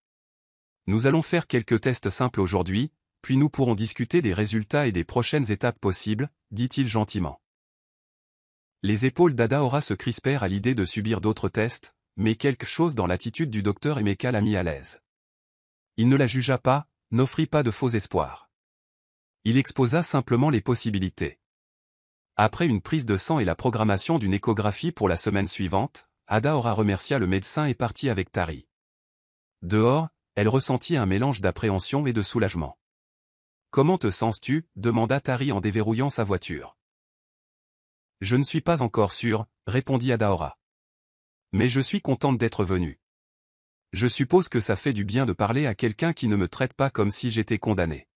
Nous allons faire quelques tests simples aujourd'hui, puis nous pourrons discuter des résultats et des prochaines étapes possibles, dit-il gentiment. Les épaules d'Adaora se crispèrent à l'idée de subir d'autres tests, mais quelque chose dans l'attitude du docteur Emeka la mit à l'aise. Il ne la jugea pas, n'offrit pas de faux espoirs. Il exposa simplement les possibilités. Après une prise de sang et la programmation d'une échographie pour la semaine suivante, Adaora remercia le médecin et partit avec Tari. Dehors, elle ressentit un mélange d'appréhension et de soulagement. « Comment te sens-tu » demanda Tari en déverrouillant sa voiture. « Je ne suis pas encore sûre » répondit Adaora. « Mais je suis contente d'être venue. Je suppose que ça fait du bien de parler à quelqu'un qui ne me traite pas comme si j'étais condamné. »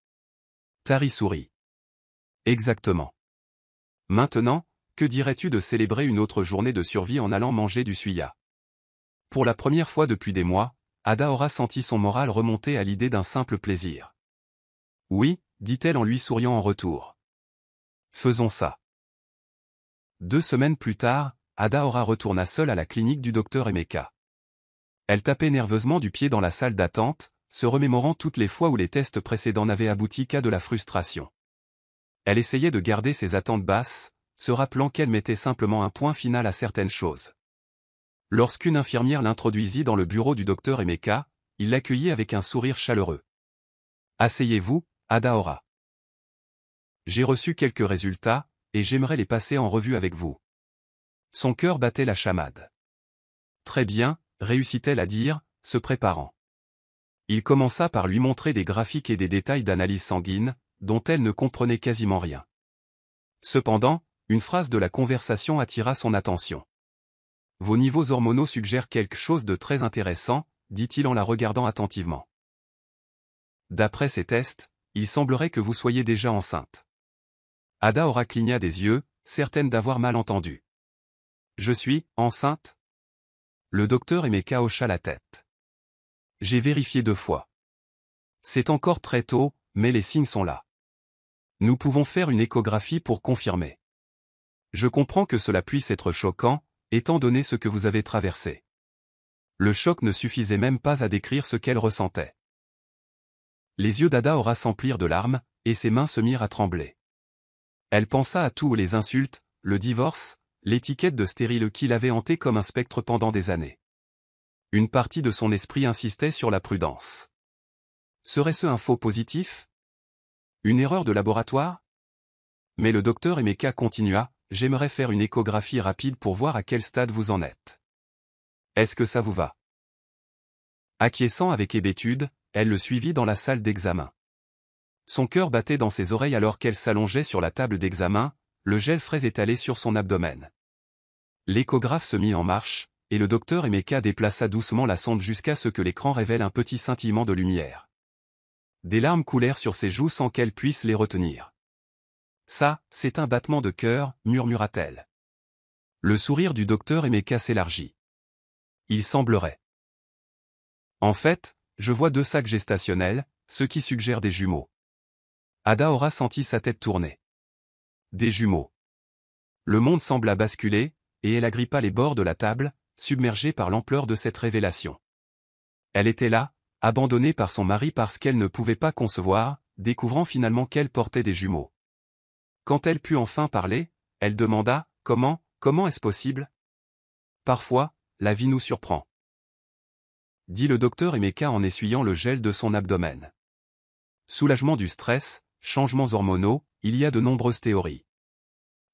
Tari sourit. « Exactement. Maintenant, que dirais-tu de célébrer une autre journée de survie en allant manger du suya ?» Pour la première fois depuis des mois, Adaora sentit son moral remonter à l'idée d'un simple plaisir. « Oui » dit-elle en lui souriant en retour. « Faisons ça. » 2 semaines plus tard, Adaora retourna seule à la clinique du docteur Emeka. Elle tapait nerveusement du pied dans la salle d'attente, se remémorant toutes les fois où les tests précédents n'avaient abouti qu'à de la frustration. Elle essayait de garder ses attentes basses, se rappelant qu'elle mettait simplement un point final à certaines choses. Lorsqu'une infirmière l'introduisit dans le bureau du docteur Emeka, il l'accueillit avec un sourire chaleureux. « Asseyez-vous, Adaora. J'ai reçu quelques résultats, et j'aimerais les passer en revue avec vous. » Son cœur battait la chamade. « Très bien » réussit-elle à dire, se préparant. Il commença par lui montrer des graphiques et des détails d'analyse sanguine, dont elle ne comprenait quasiment rien. Cependant, une phrase de la conversation attira son attention. « Vos niveaux hormonaux suggèrent quelque chose de très intéressant », dit-il en la regardant attentivement. « D'après ces tests, il semblerait que vous soyez déjà enceinte. » Adaora cligna des yeux, certaine d'avoir mal entendu. « Je suis enceinte ?» Le docteur Emeka hocha la tête. « J'ai vérifié 2 fois. C'est encore très tôt, mais les signes sont là. Nous pouvons faire une échographie pour confirmer. Je comprends que cela puisse être choquant, étant donné ce que vous avez traversé. » Le choc ne suffisait même pas à décrire ce qu'elle ressentait. Les yeux d'Adaora s'emplirent de larmes, et ses mains se mirent à trembler. Elle pensa à tout les insultes, le divorce, l'étiquette de stérile qui l'avait hantée comme un spectre pendant des années. Une partie de son esprit insistait sur la prudence. Serait-ce un faux positif? Une erreur de laboratoire? Mais le docteur Emeka continua, « J'aimerais faire une échographie rapide pour voir à quel stade vous en êtes. Est-ce que ça vous va ?» Acquiesçant avec hébétude, elle le suivit dans la salle d'examen. Son cœur battait dans ses oreilles alors qu'elle s'allongeait sur la table d'examen, le gel frais étalé sur son abdomen. L'échographe se mit en marche, et le docteur Emeka déplaça doucement la sonde jusqu'à ce que l'écran révèle un petit scintillement de lumière. Des larmes coulèrent sur ses joues sans qu'elle puisse les retenir. « Ça, c'est un battement de cœur » murmura-t-elle. Le sourire du docteur Emeka s'élargit. « Il semblerait. En fait, je vois 2 sacs gestationnels, ce qui suggère des jumeaux. » Adaora sentit sa tête tourner. Des jumeaux. Le monde sembla basculer, et elle agrippa les bords de la table, submergée par l'ampleur de cette révélation. Elle était là, abandonnée par son mari parce qu'elle ne pouvait pas concevoir, découvrant finalement qu'elle portait des jumeaux. Quand elle put enfin parler, elle demanda, « Comment est-ce possible ?»« Parfois, la vie nous surprend. » dit le docteur Emeka en essuyant le gel de son abdomen. Soulagement du stress, changements hormonaux, il y a de nombreuses théories.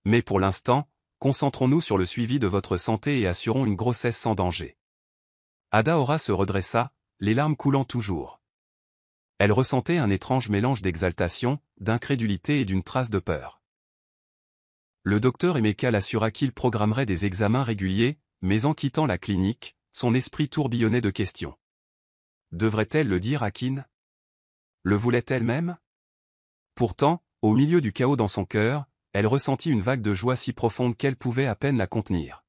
Mais pour l'instant, concentrons-nous sur le suivi de votre santé et assurons une grossesse sans danger. Adaora se redressa, les larmes coulant toujours. Elle ressentait un étrange mélange d'exaltation, d'incrédulité et d'une trace de peur. Le docteur Emeka l'assura qu'il programmerait des examens réguliers, mais en quittant la clinique, son esprit tourbillonnait de questions. Devrait-elle le dire à Kin? Le voulait-elle même? Pourtant, au milieu du chaos dans son cœur, elle ressentit une vague de joie si profonde qu'elle pouvait à peine la contenir.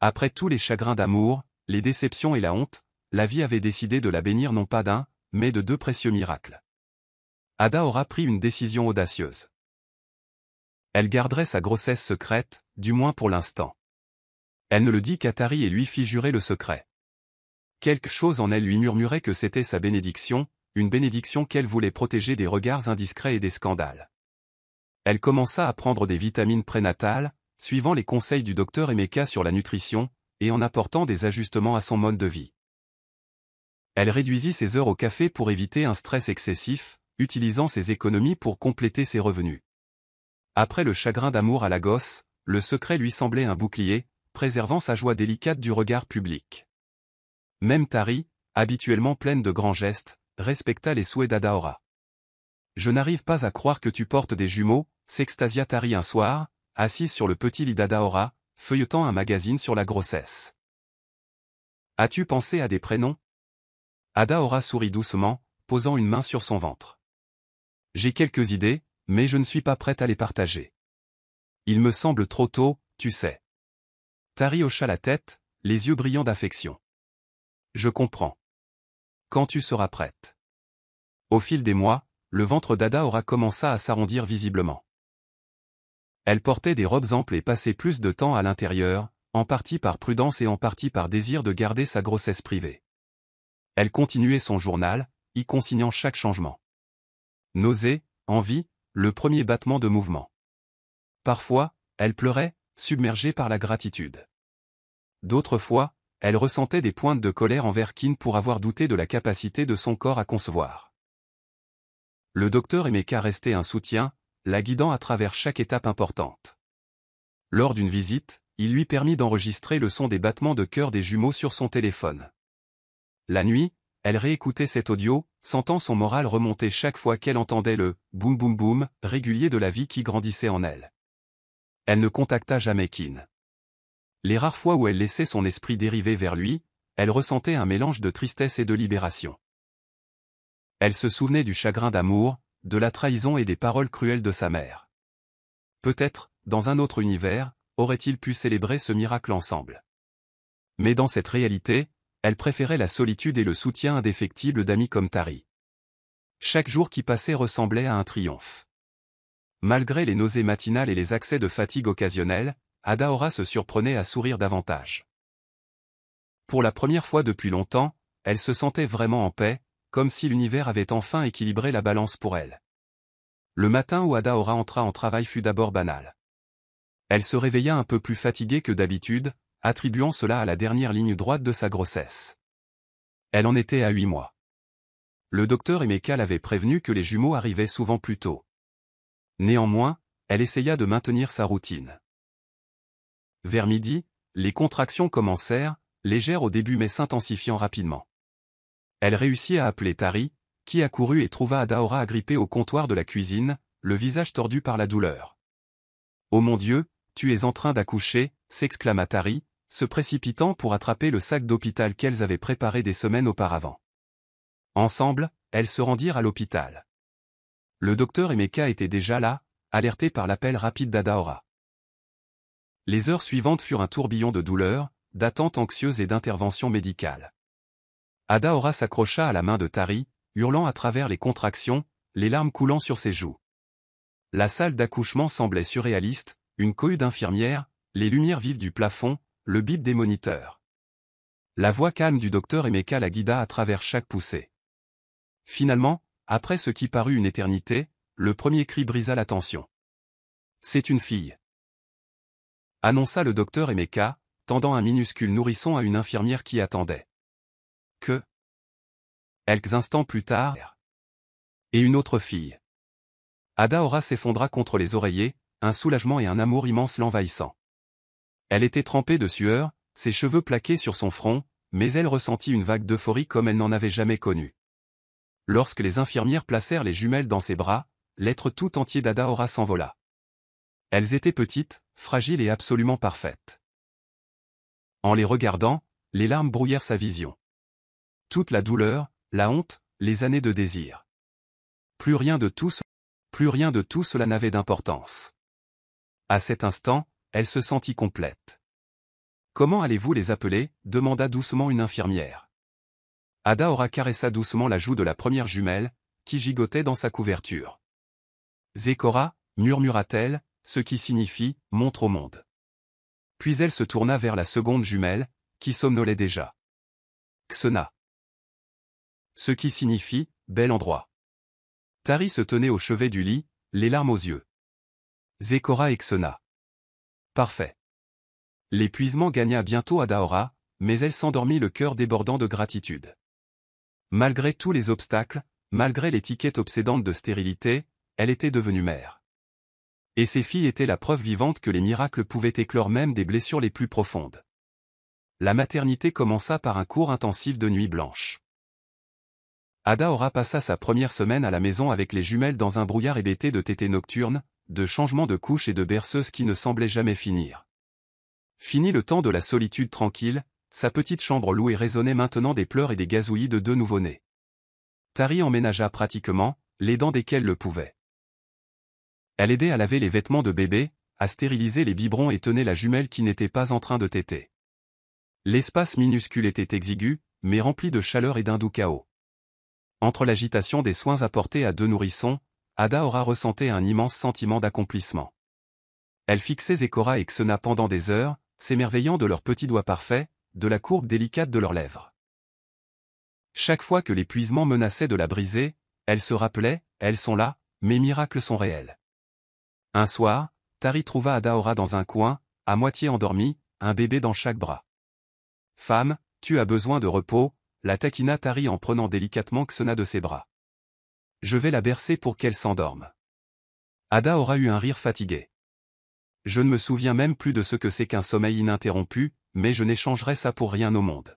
Après tous les chagrins d'amour, les déceptions et la honte, la vie avait décidé de la bénir non pas d'un, mais de 2 précieux miracles. Adaora prit une décision audacieuse. Elle garderait sa grossesse secrète, du moins pour l'instant. Elle ne le dit qu'à Tari et lui fit jurer le secret. Quelque chose en elle lui murmurait que c'était sa bénédiction, une bénédiction qu'elle voulait protéger des regards indiscrets et des scandales. Elle commença à prendre des vitamines prénatales, suivant les conseils du docteur Emeka sur la nutrition, et en apportant des ajustements à son mode de vie. Elle réduisit ses heures au café pour éviter un stress excessif, utilisant ses économies pour compléter ses revenus. Après le chagrin d'amour à la gosse, le secret lui semblait un bouclier, préservant sa joie délicate du regard public. Même Tari, habituellement pleine de grands gestes, respecta les souhaits d'Adaora. « Je n'arrive pas à croire que tu portes des jumeaux », s'extasia Tari un soir, assise sur le petit lit d'Adaora, feuilletant un magazine sur la grossesse. « As-tu pensé à des prénoms ?» Adaora sourit doucement, posant une main sur son ventre. « J'ai quelques idées, mais je ne suis pas prête à les partager. Il me semble trop tôt, tu sais. » Tari hocha la tête, les yeux brillants d'affection. « Je comprends. Quand tu seras prête. » Au fil des mois, le ventre d'Adaora commença à s'arrondir visiblement. Elle portait des robes amples et passait plus de temps à l'intérieur, en partie par prudence et en partie par désir de garder sa grossesse privée. Elle continuait son journal, y consignant chaque changement. Nausée, envie, le premier battement de mouvement. Parfois, elle pleurait, submergée par la gratitude. D'autres fois, elle ressentait des pointes de colère envers Kin pour avoir douté de la capacité de son corps à concevoir. Le docteur Emeka restait un soutien, la guidant à travers chaque étape importante. Lors d'une visite, il lui permit d'enregistrer le son des battements de cœur des jumeaux sur son téléphone. La nuit, elle réécoutait cet audio, sentant son moral remonter chaque fois qu'elle entendait le « boum boum boum » régulier de la vie qui grandissait en elle. Elle ne contacta jamais Kin. Les rares fois où elle laissait son esprit dériver vers lui, elle ressentait un mélange de tristesse et de libération. Elle se souvenait du chagrin d'amour, de la trahison et des paroles cruelles de sa mère. Peut-être, dans un autre univers, aurait-il pu célébrer ce miracle ensemble. Mais dans cette réalité, elle préférait la solitude et le soutien indéfectible d'amis comme Tari. Chaque jour qui passait ressemblait à un triomphe. Malgré les nausées matinales et les accès de fatigue occasionnels, Adaora se surprenait à sourire davantage. Pour la première fois depuis longtemps, elle se sentait vraiment en paix, comme si l'univers avait enfin équilibré la balance pour elle. Le matin où Adaora entra en travail fut d'abord banal. Elle se réveilla un peu plus fatiguée que d'habitude, attribuant cela à la dernière ligne droite de sa grossesse. Elle en était à 8 mois. Le docteur Emeka l'avait prévenu que les jumeaux arrivaient souvent plus tôt. Néanmoins, elle essaya de maintenir sa routine. Vers midi, les contractions commencèrent, légères au début mais s'intensifiant rapidement. Elle réussit à appeler Tari, qui accourut et trouva Adaora agrippée au comptoir de la cuisine, le visage tordu par la douleur. « Oh mon Dieu, tu es en train d'accoucher » s'exclama Tari, se précipitant pour attraper le sac d'hôpital qu'elles avaient préparé des semaines auparavant. Ensemble, elles se rendirent à l'hôpital. Le docteur Emeka était déjà là, alerté par l'appel rapide d'Adaora. Les heures suivantes furent un tourbillon de douleurs, d'attentes anxieuses et d'interventions médicales. Adaora s'accrocha à la main de Tari, hurlant à travers les contractions, les larmes coulant sur ses joues. La salle d'accouchement semblait surréaliste, une cohue d'infirmières, les lumières vives du plafond, le bip des moniteurs. La voix calme du docteur Emeka la guida à travers chaque poussée. Finalement, après ce qui parut une éternité, le premier cri brisa la tension. « C'est une fille !» annonça le docteur Emeka, tendant un minuscule nourrisson à une infirmière qui attendait. Que quelques instants plus tard, et une autre fille. Adaora s'effondra contre les oreillers, un soulagement et un amour immense l'envahissant. Elle était trempée de sueur, ses cheveux plaqués sur son front, mais elle ressentit une vague d'euphorie comme elle n'en avait jamais connue. Lorsque les infirmières placèrent les jumelles dans ses bras, l'être tout entier d'Adaora s'envola. Elles étaient petites, fragiles et absolument parfaites. En les regardant, les larmes brouillèrent sa vision. Toute la douleur, la honte, les années de désir. Plus rien de tout cela n'avait d'importance. À cet instant, elle se sentit complète. « Comment allez-vous les appeler » demanda doucement une infirmière. Adaora caressa doucement la joue de la première jumelle, qui gigotait dans sa couverture. « Zécora, murmura-t-elle, ce qui signifie « montre au monde ». Puis elle se tourna vers la seconde jumelle, qui somnolait déjà. Xena. Ce qui signifie « bel endroit ». Tari se tenait au chevet du lit, les larmes aux yeux. Zécora et Xena. Parfait. L'épuisement gagna bientôt Adaora, mais elle s'endormit le cœur débordant de gratitude. Malgré tous les obstacles, malgré l'étiquette obsédante de stérilité, elle était devenue mère. Et ses filles étaient la preuve vivante que les miracles pouvaient éclore même des blessures les plus profondes. La maternité commença par un cours intensif de nuit blanche. Adaora passa sa première semaine à la maison avec les jumelles dans un brouillard hébété de tétées nocturnes, de changements de couches et de berceuses qui ne semblaient jamais finir. Fini le temps de la solitude tranquille, sa petite chambre louée résonnait maintenant des pleurs et des gazouillis de deux nouveau-nés. Tari emménagea pratiquement, l'aidant dès qu'elle le pouvait. Elle aidait à laver les vêtements de bébé, à stériliser les biberons et tenait la jumelle qui n'était pas en train de téter. L'espace minuscule était exigu, mais rempli de chaleur et d'un doux chaos. Entre l'agitation des soins apportés à deux nourrissons, Adaora ressentait un immense sentiment d'accomplissement. Elle fixait Zécora et Xena pendant des heures, s'émerveillant de leurs petits doigts parfaits, de la courbe délicate de leurs lèvres. Chaque fois que l'épuisement menaçait de la briser, elle se rappelait, elles sont là, mes miracles sont réels. Un soir, Tari trouva Adaora dans un coin, à moitié endormie, un bébé dans chaque bras. « Femme, tu as besoin de repos », la taquina Tari en prenant délicatement Xena de ses bras. « Je vais la bercer pour qu'elle s'endorme. » Adaora eut un rire fatigué. « Je ne me souviens même plus de ce que c'est qu'un sommeil ininterrompu, mais je n'échangerai ça pour rien au monde. »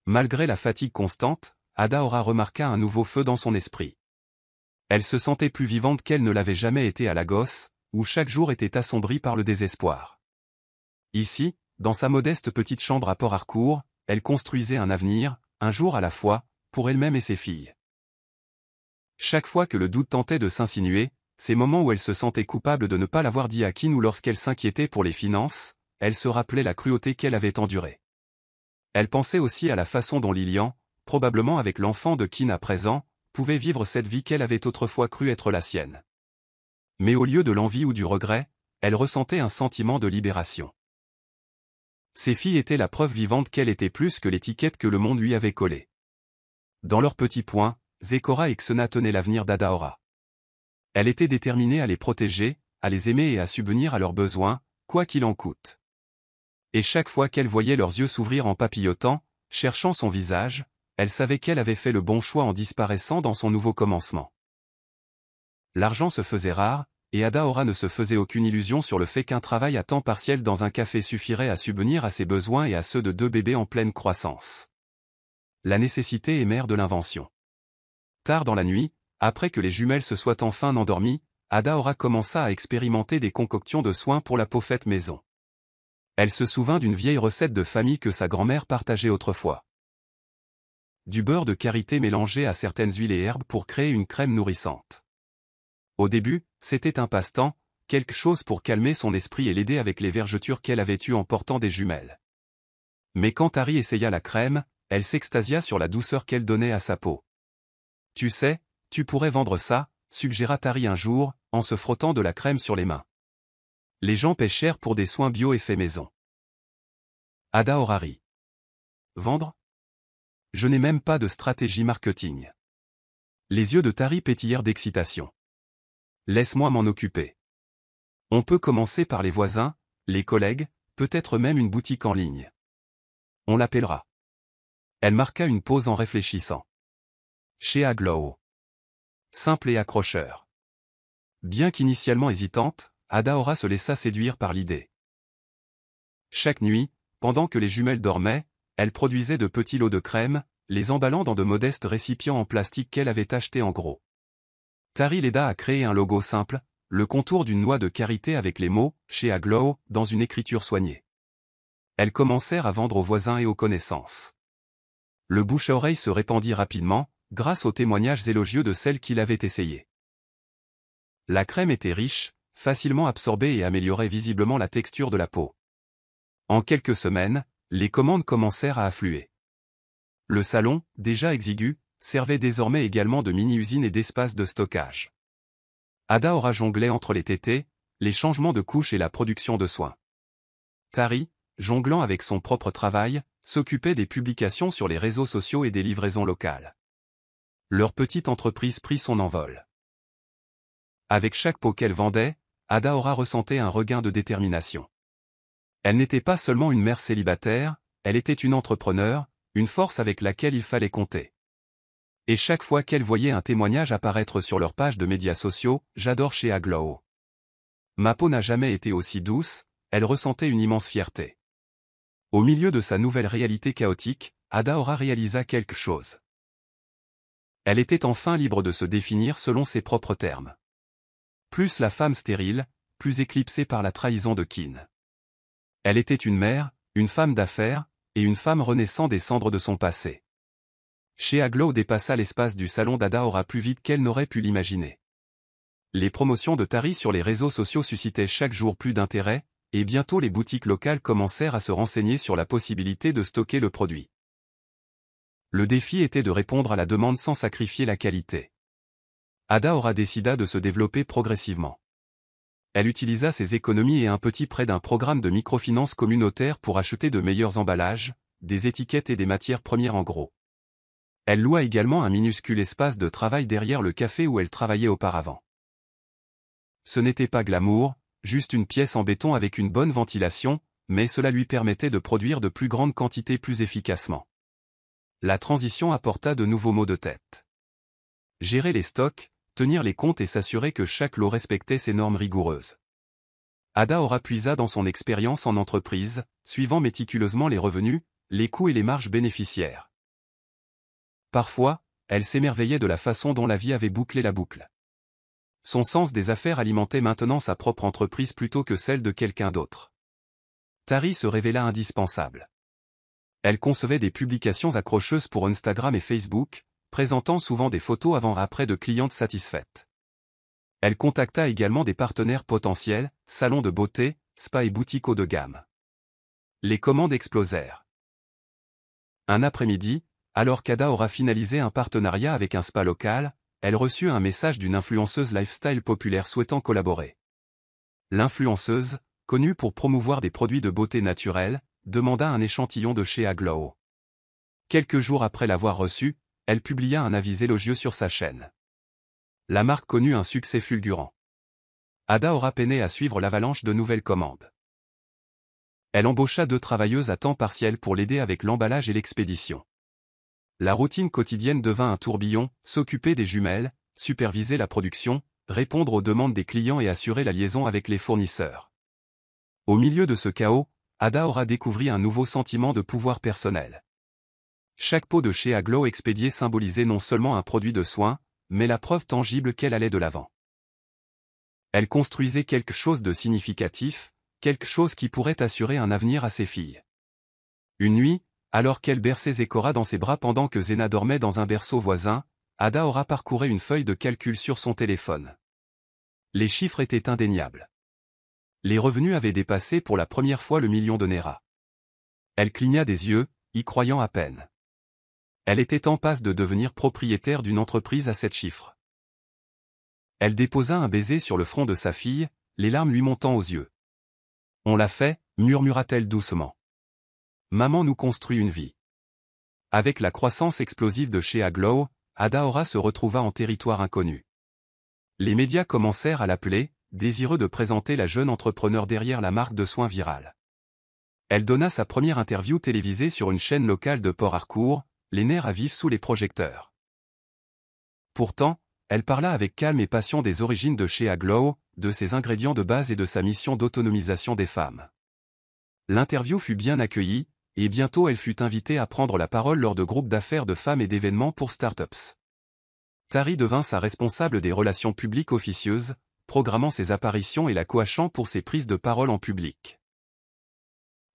Malgré la fatigue constante, Adaora remarqua un nouveau feu dans son esprit. Elle se sentait plus vivante qu'elle ne l'avait jamais été à Lagos, où chaque jour était assombri par le désespoir. Ici, dans sa modeste petite chambre à Port-Harcourt, elle construisait un avenir, un jour à la fois, pour elle-même et ses filles. Chaque fois que le doute tentait de s'insinuer, ces moments où elle se sentait coupable de ne pas l'avoir dit à Kin ou lorsqu'elle s'inquiétait pour les finances, elle se rappelait la cruauté qu'elle avait endurée. Elle pensait aussi à la façon dont Lilian, probablement avec l'enfant de Kin à présent, pouvait vivre cette vie qu'elle avait autrefois cru être la sienne. Mais au lieu de l'envie ou du regret, elle ressentait un sentiment de libération. Ses filles étaient la preuve vivante qu'elle était plus que l'étiquette que le monde lui avait collée. Dans leurs petits poings, Zécora et Xena tenaient l'avenir d'Adaora. Elle était déterminée à les protéger, à les aimer et à subvenir à leurs besoins, quoi qu'il en coûte. Et chaque fois qu'elle voyait leurs yeux s'ouvrir en papillotant, cherchant son visage, elle savait qu'elle avait fait le bon choix en disparaissant dans son nouveau commencement. L'argent se faisait rare, et Adaora ne se faisait aucune illusion sur le fait qu'un travail à temps partiel dans un café suffirait à subvenir à ses besoins et à ceux de deux bébés en pleine croissance. La nécessité est mère de l'invention. Tard dans la nuit, après que les jumelles se soient enfin endormies, Adaora commença à expérimenter des concoctions de soins pour la peau faite maison. Elle se souvint d'une vieille recette de famille que sa grand-mère partageait autrefois. Du beurre de karité mélangé à certaines huiles et herbes pour créer une crème nourrissante. Au début, c'était un passe-temps, quelque chose pour calmer son esprit et l'aider avec les vergetures qu'elle avait eues en portant des jumelles. Mais quand Tari essaya la crème, elle s'extasia sur la douceur qu'elle donnait à sa peau. « Tu sais, tu pourrais vendre ça », suggéra Tari un jour, en se frottant de la crème sur les mains. Les gens paient cher pour des soins bio et faits maison. Adaora rit. Vendre ? Je n'ai même pas de stratégie marketing. Les yeux de Tari pétillèrent d'excitation. Laisse-moi m'en occuper. On peut commencer par les voisins, les collègues, peut-être même une boutique en ligne. On l'appellera. Elle marqua une pause en réfléchissant. Chez Aglow. Simple et accrocheur. Bien qu'initialement hésitante, Adaora se laissa séduire par l'idée. Chaque nuit, pendant que les jumelles dormaient, elle produisait de petits lots de crème, les emballant dans de modestes récipients en plastique qu'elle avait achetés en gros. Tari l'aida à créer un logo simple, le contour d'une noix de karité avec les mots « Shea Glow » dans une écriture soignée. Elles commencèrent à vendre aux voisins et aux connaissances. Le bouche-à-oreille se répandit rapidement, grâce aux témoignages élogieux de celles qui l'avaient essayé. La crème était riche, facilement absorbée et améliorait visiblement la texture de la peau. En quelques semaines, les commandes commencèrent à affluer. Le salon, déjà exigu, servait désormais également de mini-usine et d'espace de stockage. Ada Aura jonglait entre les tétés, les changements de couches et la production de soins. Tari, jonglant avec son propre travail, s'occupait des publications sur les réseaux sociaux et des livraisons locales. Leur petite entreprise prit son envol. Avec chaque peau qu'elle vendait, Ada Aura ressentait un regain de détermination. Elle n'était pas seulement une mère célibataire, elle était une entrepreneure, une force avec laquelle il fallait compter. Et chaque fois qu'elle voyait un témoignage apparaître sur leur page de médias sociaux, « J'adore Shea Glow. Ma peau n'a jamais été aussi douce », elle ressentait une immense fierté. Au milieu de sa nouvelle réalité chaotique, Ada Aura réalisa quelque chose. Elle était enfin libre de se définir selon ses propres termes. Plus la femme stérile, plus éclipsée par la trahison de Kin. Elle était une mère, une femme d'affaires, et une femme renaissant des cendres de son passé. Shea Glow dépassa l'espace du salon d'Ada Aura plus vite qu'elle n'aurait pu l'imaginer. Les promotions de Tari sur les réseaux sociaux suscitaient chaque jour plus d'intérêt, et bientôt les boutiques locales commencèrent à se renseigner sur la possibilité de stocker le produit. Le défi était de répondre à la demande sans sacrifier la qualité. Ada Aura décida de se développer progressivement. Elle utilisa ses économies et un petit prêt d'un programme de microfinance communautaire pour acheter de meilleurs emballages, des étiquettes et des matières premières en gros. Elle loua également un minuscule espace de travail derrière le café où elle travaillait auparavant. Ce n'était pas glamour, juste une pièce en béton avec une bonne ventilation, mais cela lui permettait de produire de plus grandes quantités plus efficacement. La transition apporta de nouveaux maux de tête. Gérer les stocks, tenir les comptes et s'assurer que chaque lot respectait ses normes rigoureuses. Ada Aura puisa dans son expérience en entreprise, suivant méticuleusement les revenus, les coûts et les marges bénéficiaires. Parfois, elle s'émerveillait de la façon dont la vie avait bouclé la boucle. Son sens des affaires alimentait maintenant sa propre entreprise plutôt que celle de quelqu'un d'autre. Tari se révéla indispensable. Elle concevait des publications accrocheuses pour Instagram et Facebook, présentant souvent des photos avant-après de clientes satisfaites. Elle contacta également des partenaires potentiels, salons de beauté, spas et boutiques haut de gamme. Les commandes explosèrent. Un après-midi, alors qu'Ada Aura finalisé un partenariat avec un spa local, elle reçut un message d'une influenceuse lifestyle populaire souhaitant collaborer. L'influenceuse, connue pour promouvoir des produits de beauté naturelle, demanda un échantillon de Shea Glow. Quelques jours après l'avoir reçu, elle publia un avis élogieux sur sa chaîne. La marque connut un succès fulgurant. Ada Aura peinait à suivre l'avalanche de nouvelles commandes. Elle embaucha 2 travailleuses à temps partiel pour l'aider avec l'emballage et l'expédition. La routine quotidienne devint un tourbillon, s'occuper des jumelles, superviser la production, répondre aux demandes des clients et assurer la liaison avec les fournisseurs. Au milieu de ce chaos, Ada Aura découvrit un nouveau sentiment de pouvoir personnel. Chaque pot de Shea Glow expédié symbolisait non seulement un produit de soin, mais la preuve tangible qu'elle allait de l'avant. Elle construisait quelque chose de significatif, quelque chose qui pourrait assurer un avenir à ses filles. Une nuit, alors qu'elle berçait Zecora dans ses bras pendant que Zena dormait dans un berceau voisin, Ada Aura parcourait une feuille de calcul sur son téléphone. Les chiffres étaient indéniables. Les revenus avaient dépassé pour la première fois le million de Naira. Elle cligna des yeux, y croyant à peine. Elle était en passe de devenir propriétaire d'une entreprise à 7 chiffres. Elle déposa un baiser sur le front de sa fille, les larmes lui montant aux yeux. « On l'a fait », murmura-t-elle doucement. « Maman nous construit une vie. » Avec la croissance explosive de Shea Glow, Ada Aura se retrouva en territoire inconnu. Les médias commencèrent à l'appeler, désireux de présenter la jeune entrepreneur derrière la marque de soins virale. Elle donna sa première interview télévisée sur une chaîne locale de Port-Harcourt, les nerfs à vif sous les projecteurs. Pourtant, elle parla avec calme et passion des origines de Shea Glow, de ses ingrédients de base et de sa mission d'autonomisation des femmes. L'interview fut bien accueillie, et bientôt elle fut invitée à prendre la parole lors de groupes d'affaires de femmes et d'événements pour startups. Tari devint sa responsable des relations publiques officieuses, programmant ses apparitions et la coachant pour ses prises de parole en public.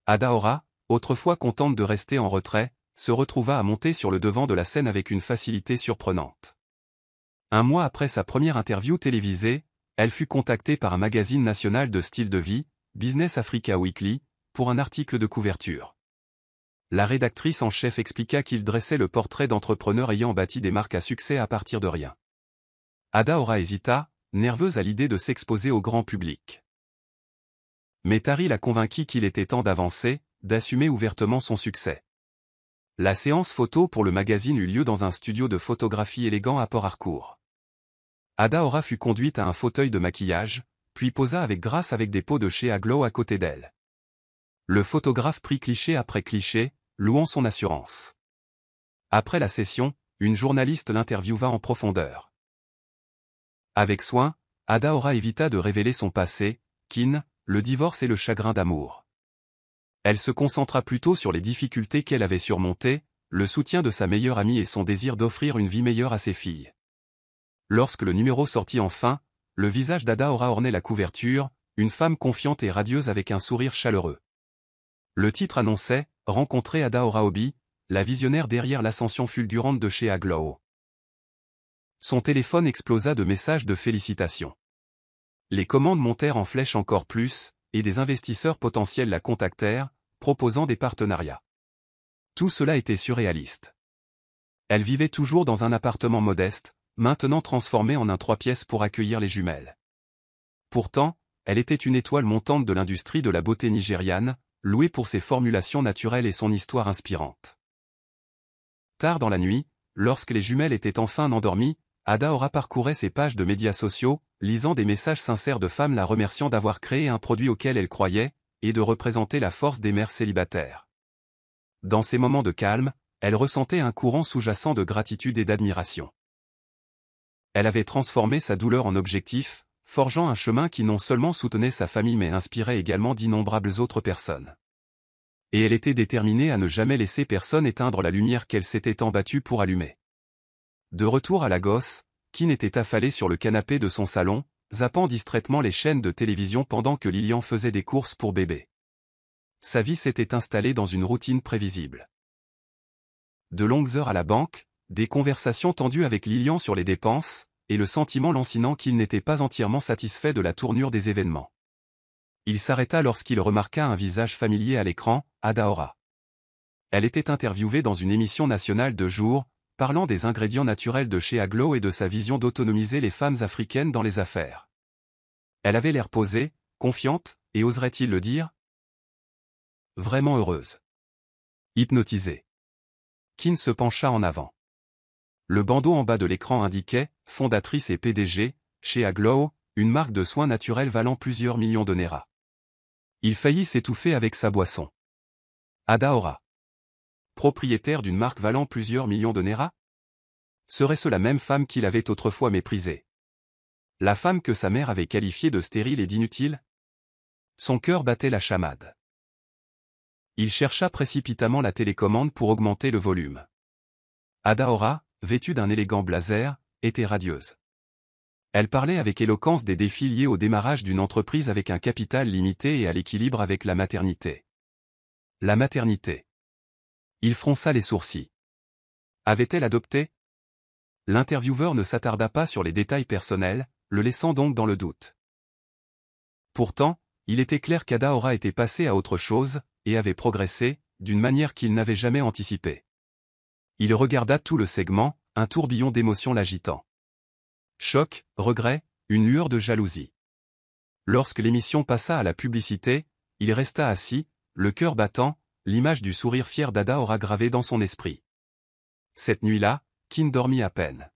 Adaora, autrefois contente de rester en retrait, se retrouva à monter sur le devant de la scène avec une facilité surprenante. Un mois après sa première interview télévisée, elle fut contactée par un magazine national de style de vie, Business Africa Weekly, pour un article de couverture. La rédactrice en chef expliqua qu'il dressait le portrait d'entrepreneurs ayant bâti des marques à succès à partir de rien. Adaora hésita, nerveuse à l'idée de s'exposer au grand public. Mais Tari la convainquit qu'il était temps d'avancer, d'assumer ouvertement son succès. La séance photo pour le magazine eut lieu dans un studio de photographie élégant à Port Harcourt. Adaora fut conduite à un fauteuil de maquillage, puis posa avec grâce avec des pots de chez Aglow à côté d'elle. Le photographe prit cliché après cliché, louant son assurance. Après la session, une journaliste l'interviewa en profondeur. Avec soin, Adaora évita de révéler son passé, Kin, le divorce et le chagrin d'amour. Elle se concentra plutôt sur les difficultés qu'elle avait surmontées, le soutien de sa meilleure amie et son désir d'offrir une vie meilleure à ses filles. Lorsque le numéro sortit enfin, le visage d'Adaora ornait la couverture, une femme confiante et radieuse avec un sourire chaleureux. Le titre annonçait « Rencontrer Adaora Obi, la visionnaire derrière l'ascension fulgurante de chez Aglow ». Son téléphone explosa de messages de félicitations. Les commandes montèrent en flèche encore plus, et des investisseurs potentiels la contactèrent, proposant des partenariats. Tout cela était surréaliste. Elle vivait toujours dans un appartement modeste, maintenant transformé en un 3 pièces pour accueillir les jumelles. Pourtant, elle était une étoile montante de l'industrie de la beauté nigériane, louée pour ses formulations naturelles et son histoire inspirante. Tard dans la nuit, lorsque les jumelles étaient enfin endormies, Adaora parcourait ses pages de médias sociaux, lisant des messages sincères de femmes la remerciant d'avoir créé un produit auquel elle croyait, et de représenter la force des mères célibataires. Dans ces moments de calme, elle ressentait un courant sous-jacent de gratitude et d'admiration. Elle avait transformé sa douleur en objectif, forgeant un chemin qui non seulement soutenait sa famille mais inspirait également d'innombrables autres personnes. Et elle était déterminée à ne jamais laisser personne éteindre la lumière qu'elle s'était embattue pour allumer. De retour à Lagos, Kin était affalé sur le canapé de son salon, zappant distraitement les chaînes de télévision pendant que Lilian faisait des courses pour bébé. Sa vie s'était installée dans une routine prévisible. De longues heures à la banque, des conversations tendues avec Lilian sur les dépenses, et le sentiment lancinant qu'il n'était pas entièrement satisfait de la tournure des événements. Il s'arrêta lorsqu'il remarqua un visage familier à l'écran, Adaora. Elle était interviewée dans une émission nationale de jour, parlant des ingrédients naturels de chez Aglow et de sa vision d'autonomiser les femmes africaines dans les affaires. Elle avait l'air posée, confiante, et oserait-il le dire? Vraiment heureuse. Hypnotisée. Kin se pencha en avant. Le bandeau en bas de l'écran indiquait « Fondatrice et PDG, chez Aglow, une marque de soins naturels valant plusieurs millions de naira ». Il faillit s'étouffer avec sa boisson. Adaora. Propriétaire d'une marque valant plusieurs millions de naira? Serait-ce la même femme qu'il avait autrefois méprisée? La femme que sa mère avait qualifiée de stérile et d'inutile? Son cœur battait la chamade. Il chercha précipitamment la télécommande pour augmenter le volume. Adaora, vêtue d'un élégant blazer, était radieuse. Elle parlait avec éloquence des défis liés au démarrage d'une entreprise avec un capital limité et à l'équilibre avec la maternité. La maternité. Il fronça les sourcils. Avait-elle adopté? L'intervieweur ne s'attarda pas sur les détails personnels, le laissant donc dans le doute. Pourtant, il était clair qu'Adaora était passée à autre chose, et avait progressé, d'une manière qu'il n'avait jamais anticipée. Il regarda tout le segment, un tourbillon d'émotions l'agitant. Choc, regret, une lueur de jalousie. Lorsque l'émission passa à la publicité, il resta assis, le cœur battant, l'image du sourire fier d'Adaora gravée dans son esprit. Cette nuit-là, Kin dormit à peine.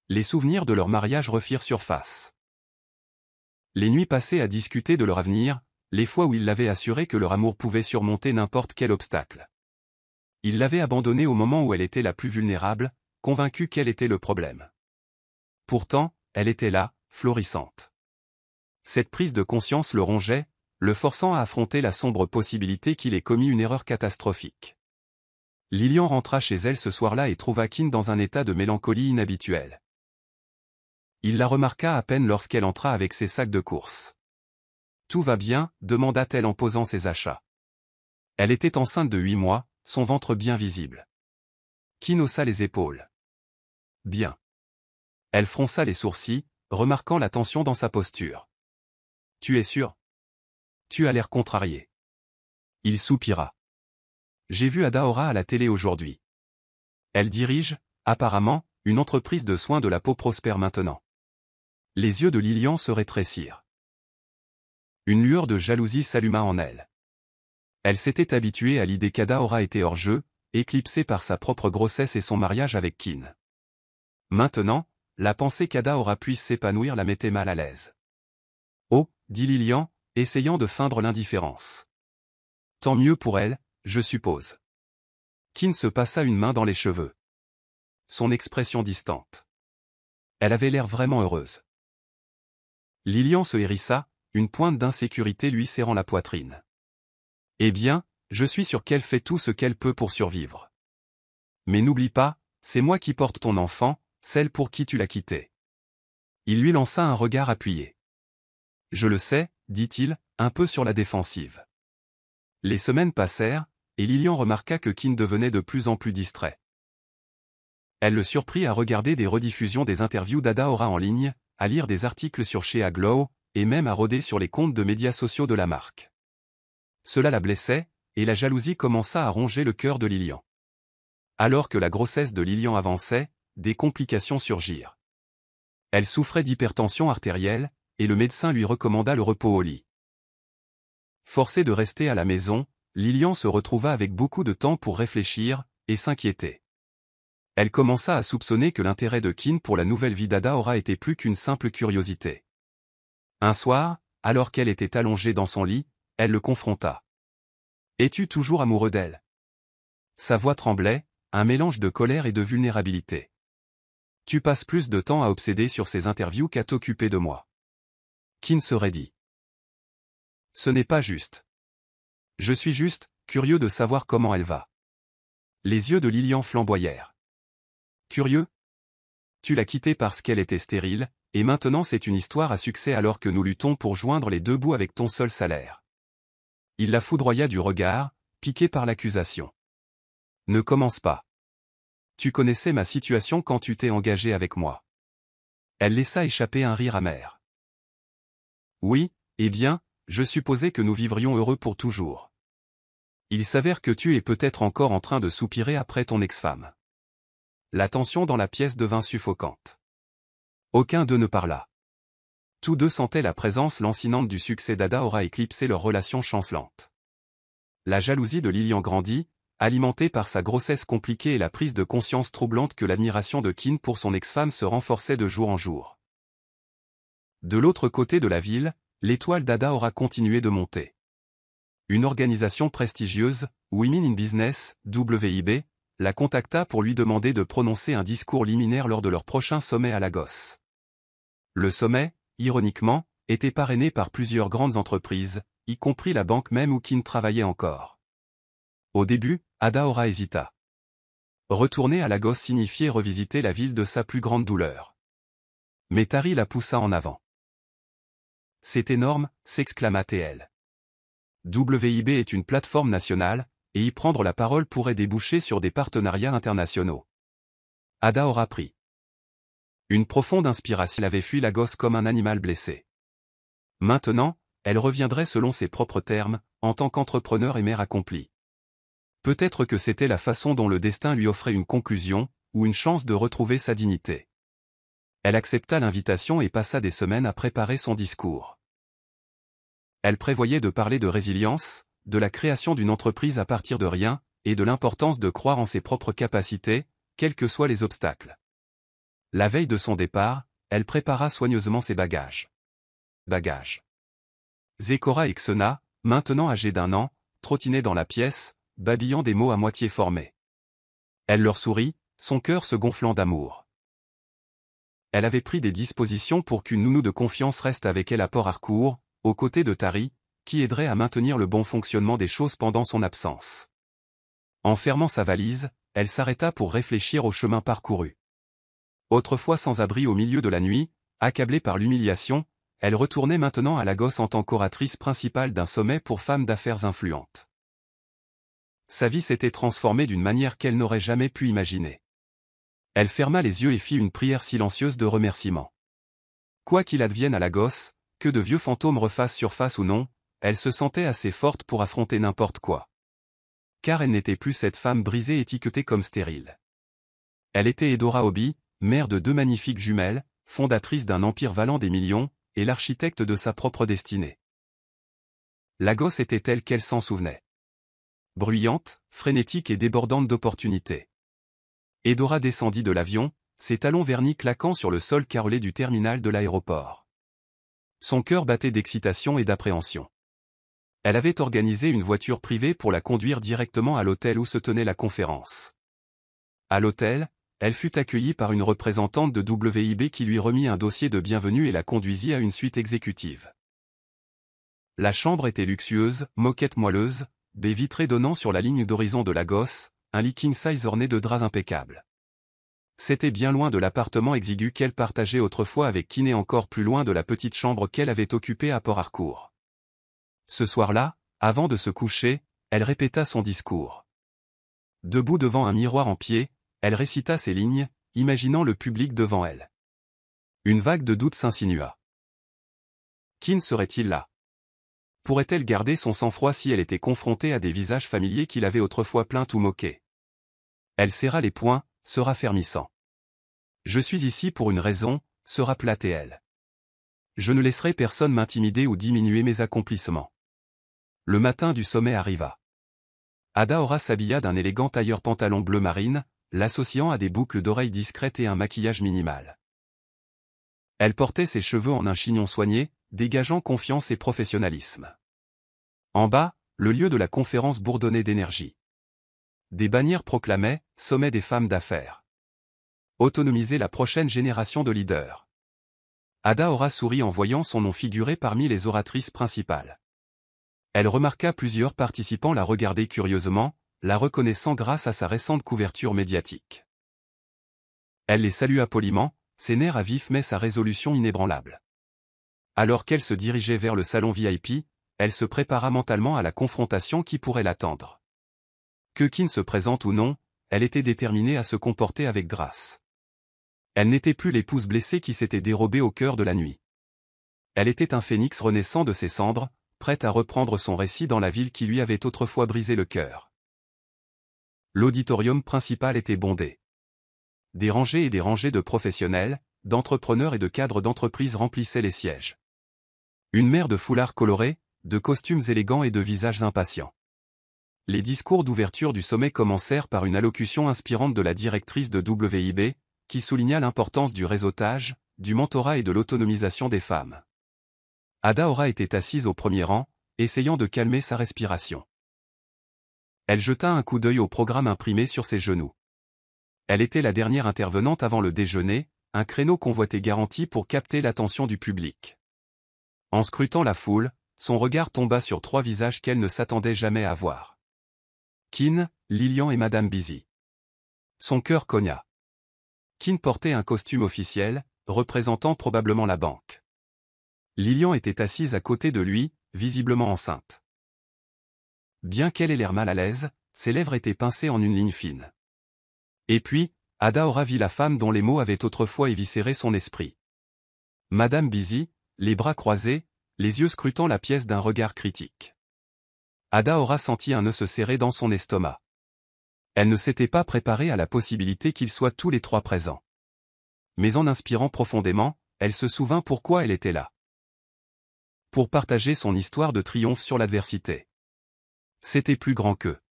Les souvenirs de leur mariage refirent surface. Les nuits passées à discuter de leur avenir, les fois où il l'avait assuré que leur amour pouvait surmonter n'importe quel obstacle. Il l'avait abandonnée au moment où elle était la plus vulnérable, convaincu quel était le problème. Pourtant, elle était là, florissante. Cette prise de conscience le rongeait, le forçant à affronter la sombre possibilité qu'il ait commis une erreur catastrophique. Lilian rentra chez elle ce soir-là et trouva Kin dans un état de mélancolie inhabituel. Il la remarqua à peine lorsqu'elle entra avec ses sacs de course. « Tout va bien ?» demanda-t-elle en posant ses achats. Elle était enceinte de 8 mois, son ventre bien visible. Kin haussa les épaules. « Bien. » Elle fronça les sourcils, remarquant la tension dans sa posture. « Tu es sûr ? Tu as l'air contrarié. » Il soupira. « J'ai vu Adaora à la télé aujourd'hui. Elle dirige, apparemment, une entreprise de soins de la peau prospère maintenant. » Les yeux de Lilian se rétrécirent. Une lueur de jalousie s'alluma en elle. Elle s'était habituée à l'idée qu'Adaora était hors jeu, éclipsée par sa propre grossesse et son mariage avec Kin. Maintenant, la pensée qu'Adaora puisse s'épanouir la mettait mal à l'aise. « Oh » dit Lilian, essayant de feindre l'indifférence. « Tant mieux pour elle, je suppose. » Kin se passa une main dans les cheveux. Son expression distante. Elle avait l'air vraiment heureuse. Lilian se hérissa, une pointe d'insécurité lui serrant la poitrine. « Eh bien, je suis sûr qu'elle fait tout ce qu'elle peut pour survivre. Mais n'oublie pas, c'est moi qui porte ton enfant, celle pour qui tu l'as quitté. » Il lui lança un regard appuyé. « Je le sais, » dit-il, un peu sur la défensive. Les semaines passèrent, et Lilian remarqua que Kin devenait de plus en plus distrait. Elle le surprit à regarder des rediffusions des interviews d'Adaora en ligne, à lire des articles sur Shea Glow, et même à rôder sur les comptes de médias sociaux de la marque. Cela la blessait, et la jalousie commença à ronger le cœur de Lilian. Alors que la grossesse de Lilian avançait, des complications surgirent. Elle souffrait d'hypertension artérielle, et le médecin lui recommanda le repos au lit. Forcée de rester à la maison, Lilian se retrouva avec beaucoup de temps pour réfléchir, et s'inquiéter. Elle commença à soupçonner que l'intérêt de Kin pour la nouvelle vie d'Adaora était plus qu'une simple curiosité. Un soir, alors qu'elle était allongée dans son lit, elle le confronta. « Es-tu toujours amoureux d'elle ?» Sa voix tremblait, un mélange de colère et de vulnérabilité. « Tu passes plus de temps à obséder sur ces interviews qu'à t'occuper de moi. » Kin se raidit. « Ce n'est pas juste. Je suis juste, curieux de savoir comment elle va. » Les yeux de Lilian flamboyèrent. Curieux ? Tu l'as quittée parce qu'elle était stérile, et maintenant c'est une histoire à succès alors que nous luttons pour joindre les deux bouts avec ton seul salaire. Il la foudroya du regard, piqué par l'accusation. Ne commence pas. Tu connaissais ma situation quand tu t'es engagé avec moi. Elle laissa échapper un rire amer. Oui, eh bien, je supposais que nous vivrions heureux pour toujours. Il s'avère que tu es peut-être encore en train de soupirer après ton ex-femme. La tension dans la pièce devint suffocante. Aucun d'eux ne parla. Tous deux sentaient la présence lancinante du succès d'Adaora éclipser leur relation chancelante. La jalousie de Lilian grandit, alimentée par sa grossesse compliquée et la prise de conscience troublante que l'admiration de Kin pour son ex-femme se renforçait de jour en jour. De l'autre côté de la ville, l'étoile d'Adaora continuait de monter. Une organisation prestigieuse, Women in Business, WIB, la contacta pour lui demander de prononcer un discours liminaire lors de leur prochain sommet à Lagos. Le sommet, ironiquement, était parrainé par plusieurs grandes entreprises, y compris la banque même où Kin travaillait encore. Au début, Adaora hésita. Retourner à Lagos signifiait revisiter la ville de sa plus grande douleur. Mais Tari la poussa en avant. « C'est énorme », s'exclama-t-elle. WIB est une plateforme nationale, et y prendre la parole pourrait déboucher sur des partenariats internationaux. Adaora prit. Une profonde inspiration avait fui Lagos comme un animal blessé. Maintenant, elle reviendrait selon ses propres termes, en tant qu'entrepreneur et mère accomplie. Peut-être que c'était la façon dont le destin lui offrait une conclusion, ou une chance de retrouver sa dignité. Elle accepta l'invitation et passa des semaines à préparer son discours. Elle prévoyait de parler de résilience, de la création d'une entreprise à partir de rien, et de l'importance de croire en ses propres capacités, quels que soient les obstacles. La veille de son départ, elle prépara soigneusement ses bagages. Zecora et Xena, maintenant âgés d'1 an, trottinaient dans la pièce, babillant des mots à moitié formés. Elle leur sourit, son cœur se gonflant d'amour. Elle avait pris des dispositions pour qu'une nounou de confiance reste avec elle à Port-Harcourt, aux côtés de Tari, qui aiderait à maintenir le bon fonctionnement des choses pendant son absence. En fermant sa valise, elle s'arrêta pour réfléchir au chemin parcouru. Autrefois sans abri au milieu de la nuit, accablée par l'humiliation, elle retournait maintenant à Lagos en tant qu'oratrice principale d'un sommet pour femmes d'affaires influentes. Sa vie s'était transformée d'une manière qu'elle n'aurait jamais pu imaginer. Elle ferma les yeux et fit une prière silencieuse de remerciement. Quoi qu'il advienne à Lagos, que de vieux fantômes refassent surface ou non, elle se sentait assez forte pour affronter n'importe quoi. Car elle n'était plus cette femme brisée étiquetée comme stérile. Elle était Edora Obi, mère de 2 magnifiques jumelles, fondatrice d'un empire valant des millions, et l'architecte de sa propre destinée. Lagos était telle qu'elle s'en souvenait. Bruyante, frénétique et débordante d'opportunités. Edora descendit de l'avion, ses talons vernis claquant sur le sol carrelé du terminal de l'aéroport. Son cœur battait d'excitation et d'appréhension. Elle avait organisé une voiture privée pour la conduire directement à l'hôtel où se tenait la conférence. À l'hôtel, elle fut accueillie par une représentante de WIB qui lui remit un dossier de bienvenue et la conduisit à une suite exécutive. La chambre était luxueuse, moquette moelleuse, baies vitrées donnant sur la ligne d'horizon de Lagos, un lit king size orné de draps impeccables. C'était bien loin de l'appartement exigu qu'elle partageait autrefois avec Kin et encore plus loin de la petite chambre qu'elle avait occupée à Port Harcourt. Ce soir-là, avant de se coucher, elle répéta son discours. Debout devant un miroir en pied, elle récita ces lignes, imaginant le public devant elle. Une vague de doute s'insinua. Kin serait-il là? Pourrait-elle garder son sang-froid si elle était confrontée à des visages familiers qui l'avaient autrefois plainte ou moquée? Elle serra les poings, se raffermissant. Je suis ici pour une raison, se rappela-t-elle. Je ne laisserai personne m'intimider ou diminuer mes accomplissements. Le matin du sommet arriva. Adaora s'habilla d'un élégant tailleur pantalon bleu marine, l'associant à des boucles d'oreilles discrètes et un maquillage minimal. Elle portait ses cheveux en un chignon soigné, dégageant confiance et professionnalisme. En bas, le lieu de la conférence bourdonnait d'énergie. Des bannières proclamaient « Sommet des femmes d'affaires ». Autonomiser la prochaine génération de leaders. Adaora sourit en voyant son nom figurer parmi les oratrices principales. Elle remarqua plusieurs participants la regarder curieusement, la reconnaissant grâce à sa récente couverture médiatique. Elle les salua poliment, ses nerfs à vif mais sa résolution inébranlable. Alors qu'elle se dirigeait vers le salon VIP, elle se prépara mentalement à la confrontation qui pourrait l'attendre. Que Kin se présente ou non, elle était déterminée à se comporter avec grâce. Elle n'était plus l'épouse blessée qui s'était dérobée au cœur de la nuit. Elle était un phénix renaissant de ses cendres, prête à reprendre son récit dans la ville qui lui avait autrefois brisé le cœur. L'auditorium principal était bondé. Des rangées et des rangées de professionnels, d'entrepreneurs et de cadres d'entreprises remplissaient les sièges. Une mer de foulards colorés, de costumes élégants et de visages impatients. Les discours d'ouverture du sommet commencèrent par une allocution inspirante de la directrice de WIB, qui souligna l'importance du réseautage, du mentorat et de l'autonomisation des femmes. Adaora était assise au premier rang, essayant de calmer sa respiration. Elle jeta un coup d'œil au programme imprimé sur ses genoux. Elle était la dernière intervenante avant le déjeuner, un créneau convoité garanti pour capter l'attention du public. En scrutant la foule, son regard tomba sur 3 visages qu'elle ne s'attendait jamais à voir. Kin, Lilian et Madame Busy. Son cœur cogna. Kin portait un costume officiel, représentant probablement la banque. Lilian était assise à côté de lui, visiblement enceinte. Bien qu'elle ait l'air mal à l'aise, ses lèvres étaient pincées en une ligne fine. Et puis, Adaora vit la femme dont les mots avaient autrefois éviscéré son esprit. Madame Busy, les bras croisés, les yeux scrutant la pièce d'un regard critique. Adaora sentit un nœud se serrer dans son estomac. Elle ne s'était pas préparée à la possibilité qu'ils soient tous les 3 présents. Mais en inspirant profondément, elle se souvint pourquoi elle était là. Pour partager son histoire de triomphe sur l'adversité. C'était plus grand qu'eux.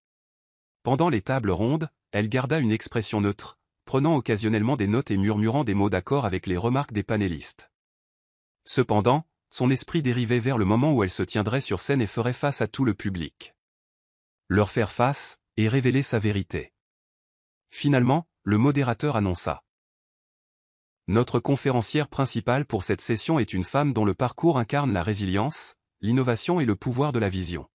Pendant les tables rondes, elle garda une expression neutre, prenant occasionnellement des notes et murmurant des mots d'accord avec les remarques des panélistes. Cependant, son esprit dérivait vers le moment où elle se tiendrait sur scène et ferait face à tout le public. Leur faire face, et révéler sa vérité. Finalement, le modérateur annonça. Notre conférencière principale pour cette session est une femme dont le parcours incarne la résilience, l'innovation et le pouvoir de la vision.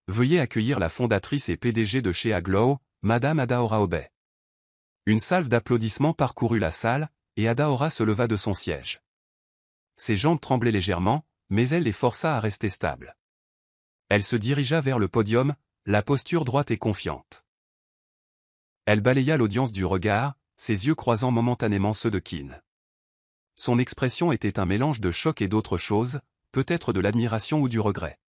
Veuillez accueillir la fondatrice et PDG de chez Aglow, Madame Adaora Obi. Une salve d'applaudissements parcourut la salle, et Adaora se leva de son siège. ses jambes tremblaient légèrement, mais elle les força à rester stables. Elle se dirigea vers le podium, la posture droite et confiante. Elle balaya l'audience du regard, ses yeux croisant momentanément ceux de Keane. Son expression était un mélange de choc et d'autre chose, peut-être de l'admiration ou du regret.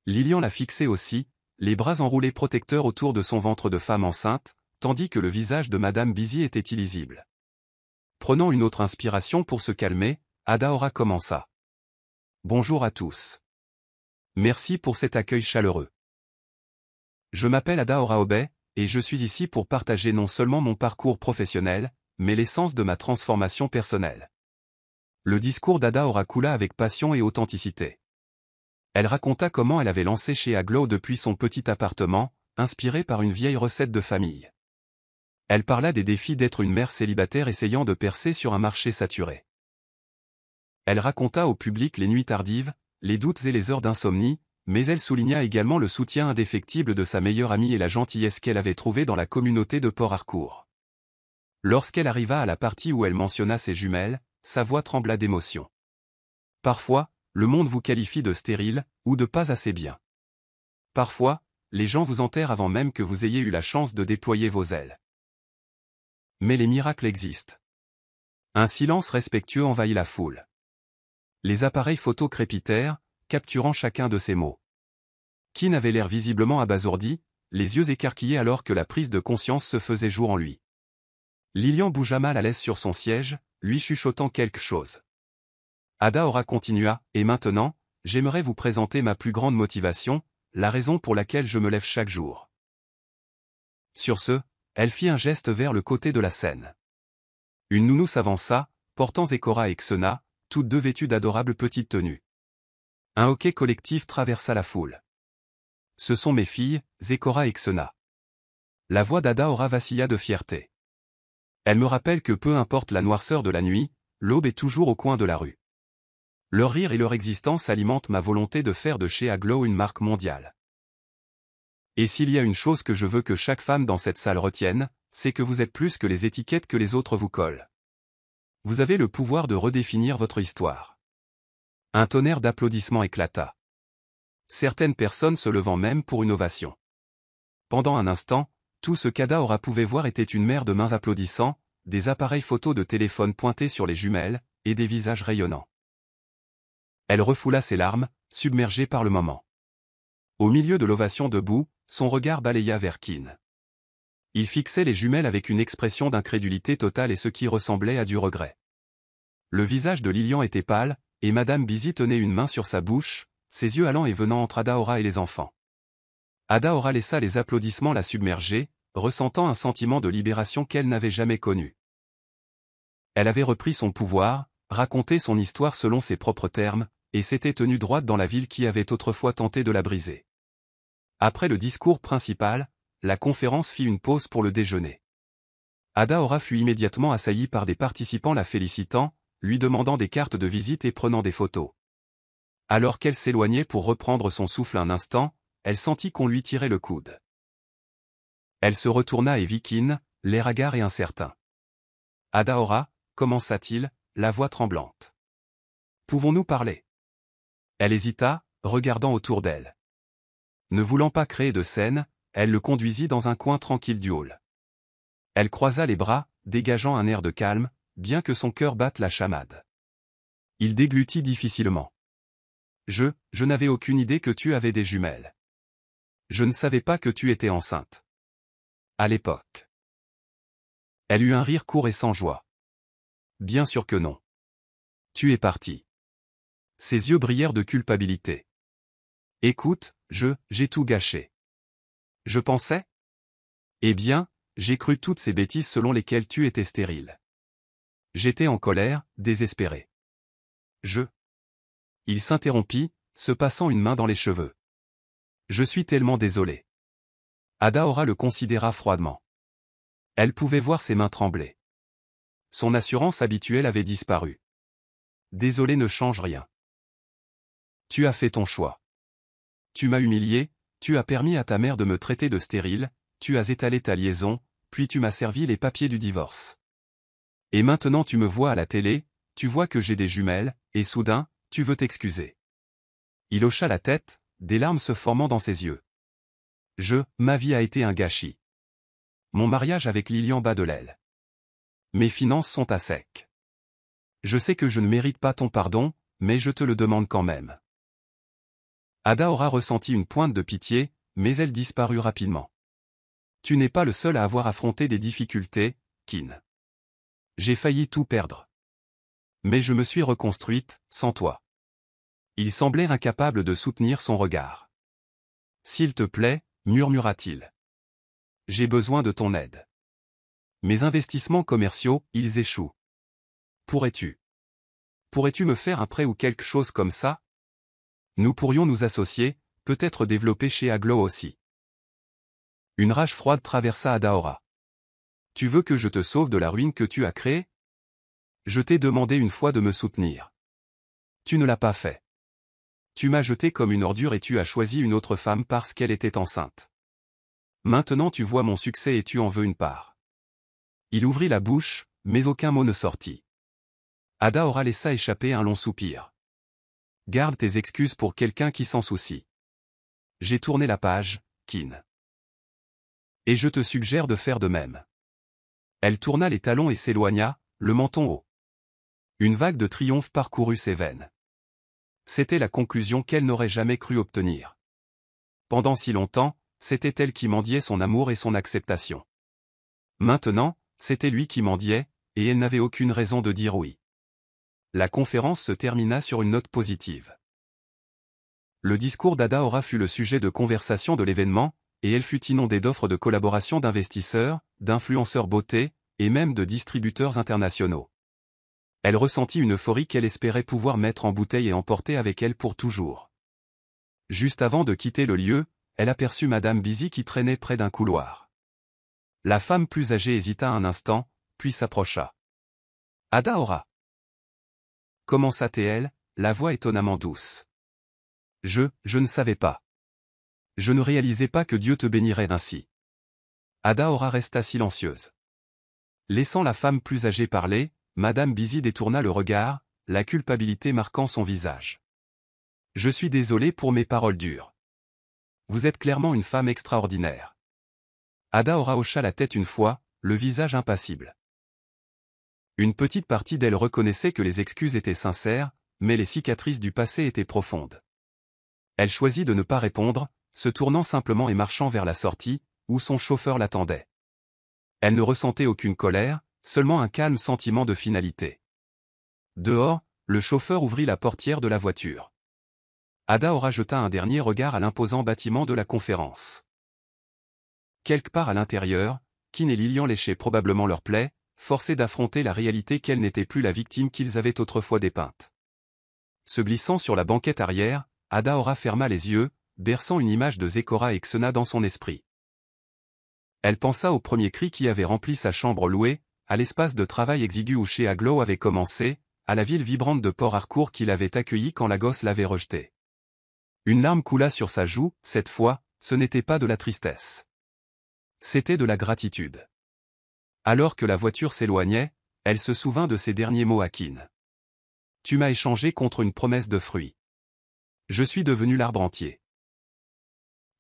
Lilian la fixait aussi, les bras enroulés protecteurs autour de son ventre de femme enceinte, tandis que le visage de Madame Busy était illisible. Prenant une autre inspiration pour se calmer, Adaora commença. « Bonjour à tous. Merci pour cet accueil chaleureux. Je m'appelle Adaora Obey, et je suis ici pour partager non seulement mon parcours professionnel, mais l'essence de ma transformation personnelle. » Le discours d'Adaora coula avec passion et authenticité. Elle raconta comment elle avait lancé chez Aglow depuis son petit appartement, inspiré par une vieille recette de famille. Elle parla des défis d'être une mère célibataire essayant de percer sur un marché saturé. Elle raconta au public les nuits tardives, les doutes et les heures d'insomnie, mais elle souligna également le soutien indéfectible de sa meilleure amie et la gentillesse qu'elle avait trouvée dans la communauté de Port Harcourt. Lorsqu'elle arriva à la partie où elle mentionna ses jumelles, sa voix trembla d'émotion. Parfois, le monde vous qualifie de stérile, ou de pas assez bien. Parfois, les gens vous enterrent avant même que vous ayez eu la chance de déployer vos ailes. Mais les miracles existent. Un silence respectueux envahit la foule. Les appareils photo crépitèrent, capturant chacun de ces mots. Keane avait l'air visiblement abasourdi, les yeux écarquillés alors que la prise de conscience se faisait jour en lui. Lilian bougea mal à l'aise sur son siège, lui chuchotant quelque chose. Adaora continua, « Et maintenant, j'aimerais vous présenter ma plus grande motivation, la raison pour laquelle je me lève chaque jour. » Sur ce, elle fit un geste vers le côté de la scène. Une nounou s'avança, portant Zekora et Xena, toutes deux vêtues d'adorables petites tenues. Un hoquet collectif traversa la foule. « Ce sont mes filles, Zekora et Xena. » La voix d'Adaora vacilla de fierté. Elle me rappelle que peu importe la noirceur de la nuit, l'aube est toujours au coin de la rue. Leur rire et leur existence alimentent ma volonté de faire de chez Aglow une marque mondiale. Et s'il y a une chose que je veux que chaque femme dans cette salle retienne, c'est que vous êtes plus que les étiquettes que les autres vous collent. Vous avez le pouvoir de redéfinir votre histoire. Un tonnerre d'applaudissements éclata. Certaines personnes se levant même pour une ovation. Pendant un instant, tout ce qu'Adaora pouvait voir était une mer de mains applaudissant, des appareils photos de téléphone pointés sur les jumelles, et des visages rayonnants. Elle refoula ses larmes, submergée par le moment. Au milieu de l'ovation debout, son regard balaya vers Keane. Il fixait les jumelles avec une expression d'incrédulité totale et ce qui ressemblait à du regret. Le visage de Lilian était pâle, et Madame Busy tenait une main sur sa bouche, ses yeux allant et venant entre Adaora et les enfants. Adaora laissa les applaudissements la submerger, ressentant un sentiment de libération qu'elle n'avait jamais connu. Elle avait repris son pouvoir, raconté son histoire selon ses propres termes, et s'était tenue droite dans la ville qui avait autrefois tenté de la briser. Après le discours principal, la conférence fit une pause pour le déjeuner. Adaora fut immédiatement assaillie par des participants la félicitant, lui demandant des cartes de visite et prenant des photos. Alors qu'elle s'éloignait pour reprendre son souffle un instant, elle sentit qu'on lui tirait le coude. Elle se retourna et vit Keane, l'air hagard et incertain. « Adaora » commença-t-il, la voix tremblante. « Pouvons-nous parler ?» Elle hésita, regardant autour d'elle. Ne voulant pas créer de scène, elle le conduisit dans un coin tranquille du hall. Elle croisa les bras, dégageant un air de calme, bien que son cœur batte la chamade. Il déglutit difficilement. Je n'avais aucune idée que tu avais des jumelles. Je ne savais pas que tu étais enceinte. À l'époque. » Elle eut un rire court et sans joie. Bien sûr que non. Tu es parti. Ses yeux brillèrent de culpabilité. Écoute, j'ai tout gâché. Je pensais? Eh bien, j'ai cru toutes ces bêtises selon lesquelles tu étais stérile. J'étais en colère, désespéré. Il s'interrompit, se passant une main dans les cheveux. Je suis tellement désolé. Adaora le considéra froidement. Elle pouvait voir ses mains trembler. Son assurance habituelle avait disparu. Désolé ne change rien. Tu as fait ton choix. Tu m'as humilié, tu as permis à ta mère de me traiter de stérile, tu as étalé ta liaison, puis tu m'as servi les papiers du divorce. Et maintenant tu me vois à la télé, tu vois que j'ai des jumelles, et soudain, tu veux t'excuser. Il hocha la tête, des larmes se formant dans ses yeux. Ma vie a été un gâchis. Mon mariage avec Lilian bat de l'aile. Mes finances sont à sec. Je sais que je ne mérite pas ton pardon, mais je te le demande quand même. Adaora ressentit une pointe de pitié, mais elle disparut rapidement. Tu n'es pas le seul à avoir affronté des difficultés, Kin. J'ai failli tout perdre. Mais je me suis reconstruite, sans toi. Il semblait incapable de soutenir son regard. S'il te plaît, murmura-t-il. J'ai besoin de ton aide. Mes investissements commerciaux, ils échouent. Pourrais-tu me faire un prêt ou quelque chose comme ça? Nous pourrions nous associer, peut-être développer chez Aglo aussi. Une rage froide traversa Adaora. Tu veux que je te sauve de la ruine que tu as créée? Je t'ai demandé une fois de me soutenir. Tu ne l'as pas fait. Tu m'as jeté comme une ordure et tu as choisi une autre femme parce qu'elle était enceinte. Maintenant tu vois mon succès et tu en veux une part. Il ouvrit la bouche, mais aucun mot ne sortit. Adaora laissa échapper un long soupir. Garde tes excuses pour quelqu'un qui s'en soucie. J'ai tourné la page, Kin. Et je te suggère de faire de même. Elle tourna les talons et s'éloigna, le menton haut. Une vague de triomphe parcourut ses veines. C'était la conclusion qu'elle n'aurait jamais cru obtenir. Pendant si longtemps, c'était elle qui mendiait son amour et son acceptation. Maintenant, c'était lui qui mendiait, et elle n'avait aucune raison de dire oui. La conférence se termina sur une note positive. Le discours d'Adaora fut le sujet de conversation de l'événement, et elle fut inondée d'offres de collaboration d'investisseurs, d'influenceurs beauté, et même de distributeurs internationaux. Elle ressentit une euphorie qu'elle espérait pouvoir mettre en bouteille et emporter avec elle pour toujours. Juste avant de quitter le lieu, elle aperçut Madame Busy qui traînait près d'un couloir. La femme plus âgée hésita un instant, puis s'approcha. « Adaora » commença-t-elle, la voix étonnamment douce. « Je ne savais pas. Je ne réalisais pas que Dieu te bénirait ainsi. » Adaora resta silencieuse. Laissant la femme plus âgée parler, Madame Busy détourna le regard, la culpabilité marquant son visage. « Je suis désolée pour mes paroles dures. Vous êtes clairement une femme extraordinaire. » Adaora hocha la tête une fois, le visage impassible. Une petite partie d'elle reconnaissait que les excuses étaient sincères, mais les cicatrices du passé étaient profondes. Elle choisit de ne pas répondre, se tournant simplement et marchant vers la sortie, où son chauffeur l'attendait. Elle ne ressentait aucune colère, seulement un calme sentiment de finalité. Dehors, le chauffeur ouvrit la portière de la voiture. Adaora jeta un dernier regard à l'imposant bâtiment de la conférence. Quelque part à l'intérieur, Kin et Lilian léchaient probablement leurs plaies, forcés d'affronter la réalité qu'elle n'était plus la victime qu'ils avaient autrefois dépeinte. Se glissant sur la banquette arrière, Adaora ferma les yeux, berçant une image de Zecora et Xena dans son esprit. Elle pensa au premier cri qui avait rempli sa chambre louée, à l'espace de travail exigu où chez Aglo avait commencé, à la ville vibrante de Port Harcourt qui l'avait accueilli quand la gosse l'avait rejeté. Une larme coula sur sa joue, cette fois, ce n'était pas de la tristesse. C'était de la gratitude. Alors que la voiture s'éloignait, elle se souvint de ses derniers mots à Kin. « Tu m'as échangé contre une promesse de fruits. Je suis devenu l'arbre entier. »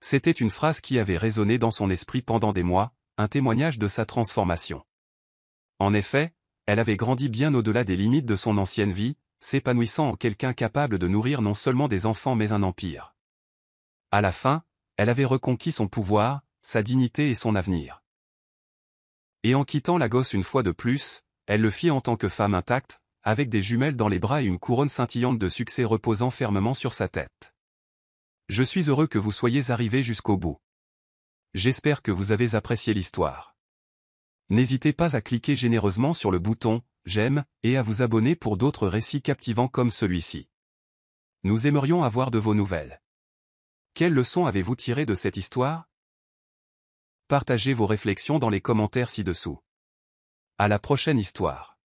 C'était une phrase qui avait résonné dans son esprit pendant des mois, un témoignage de sa transformation. En effet, elle avait grandi bien au-delà des limites de son ancienne vie, s'épanouissant en quelqu'un capable de nourrir non seulement des enfants mais un empire. À la fin, elle avait reconquis son pouvoir, sa dignité et son avenir. Et en quittant la gosse une fois de plus, elle le fit en tant que femme intacte, avec des jumelles dans les bras et une couronne scintillante de succès reposant fermement sur sa tête. Je suis heureux que vous soyez arrivés jusqu'au bout. J'espère que vous avez apprécié l'histoire. N'hésitez pas à cliquer généreusement sur le bouton « J'aime » et à vous abonner pour d'autres récits captivants comme celui-ci. Nous aimerions avoir de vos nouvelles. Quelles leçons avez-vous tirées de cette histoire? Partagez vos réflexions dans les commentaires ci-dessous. À la prochaine histoire.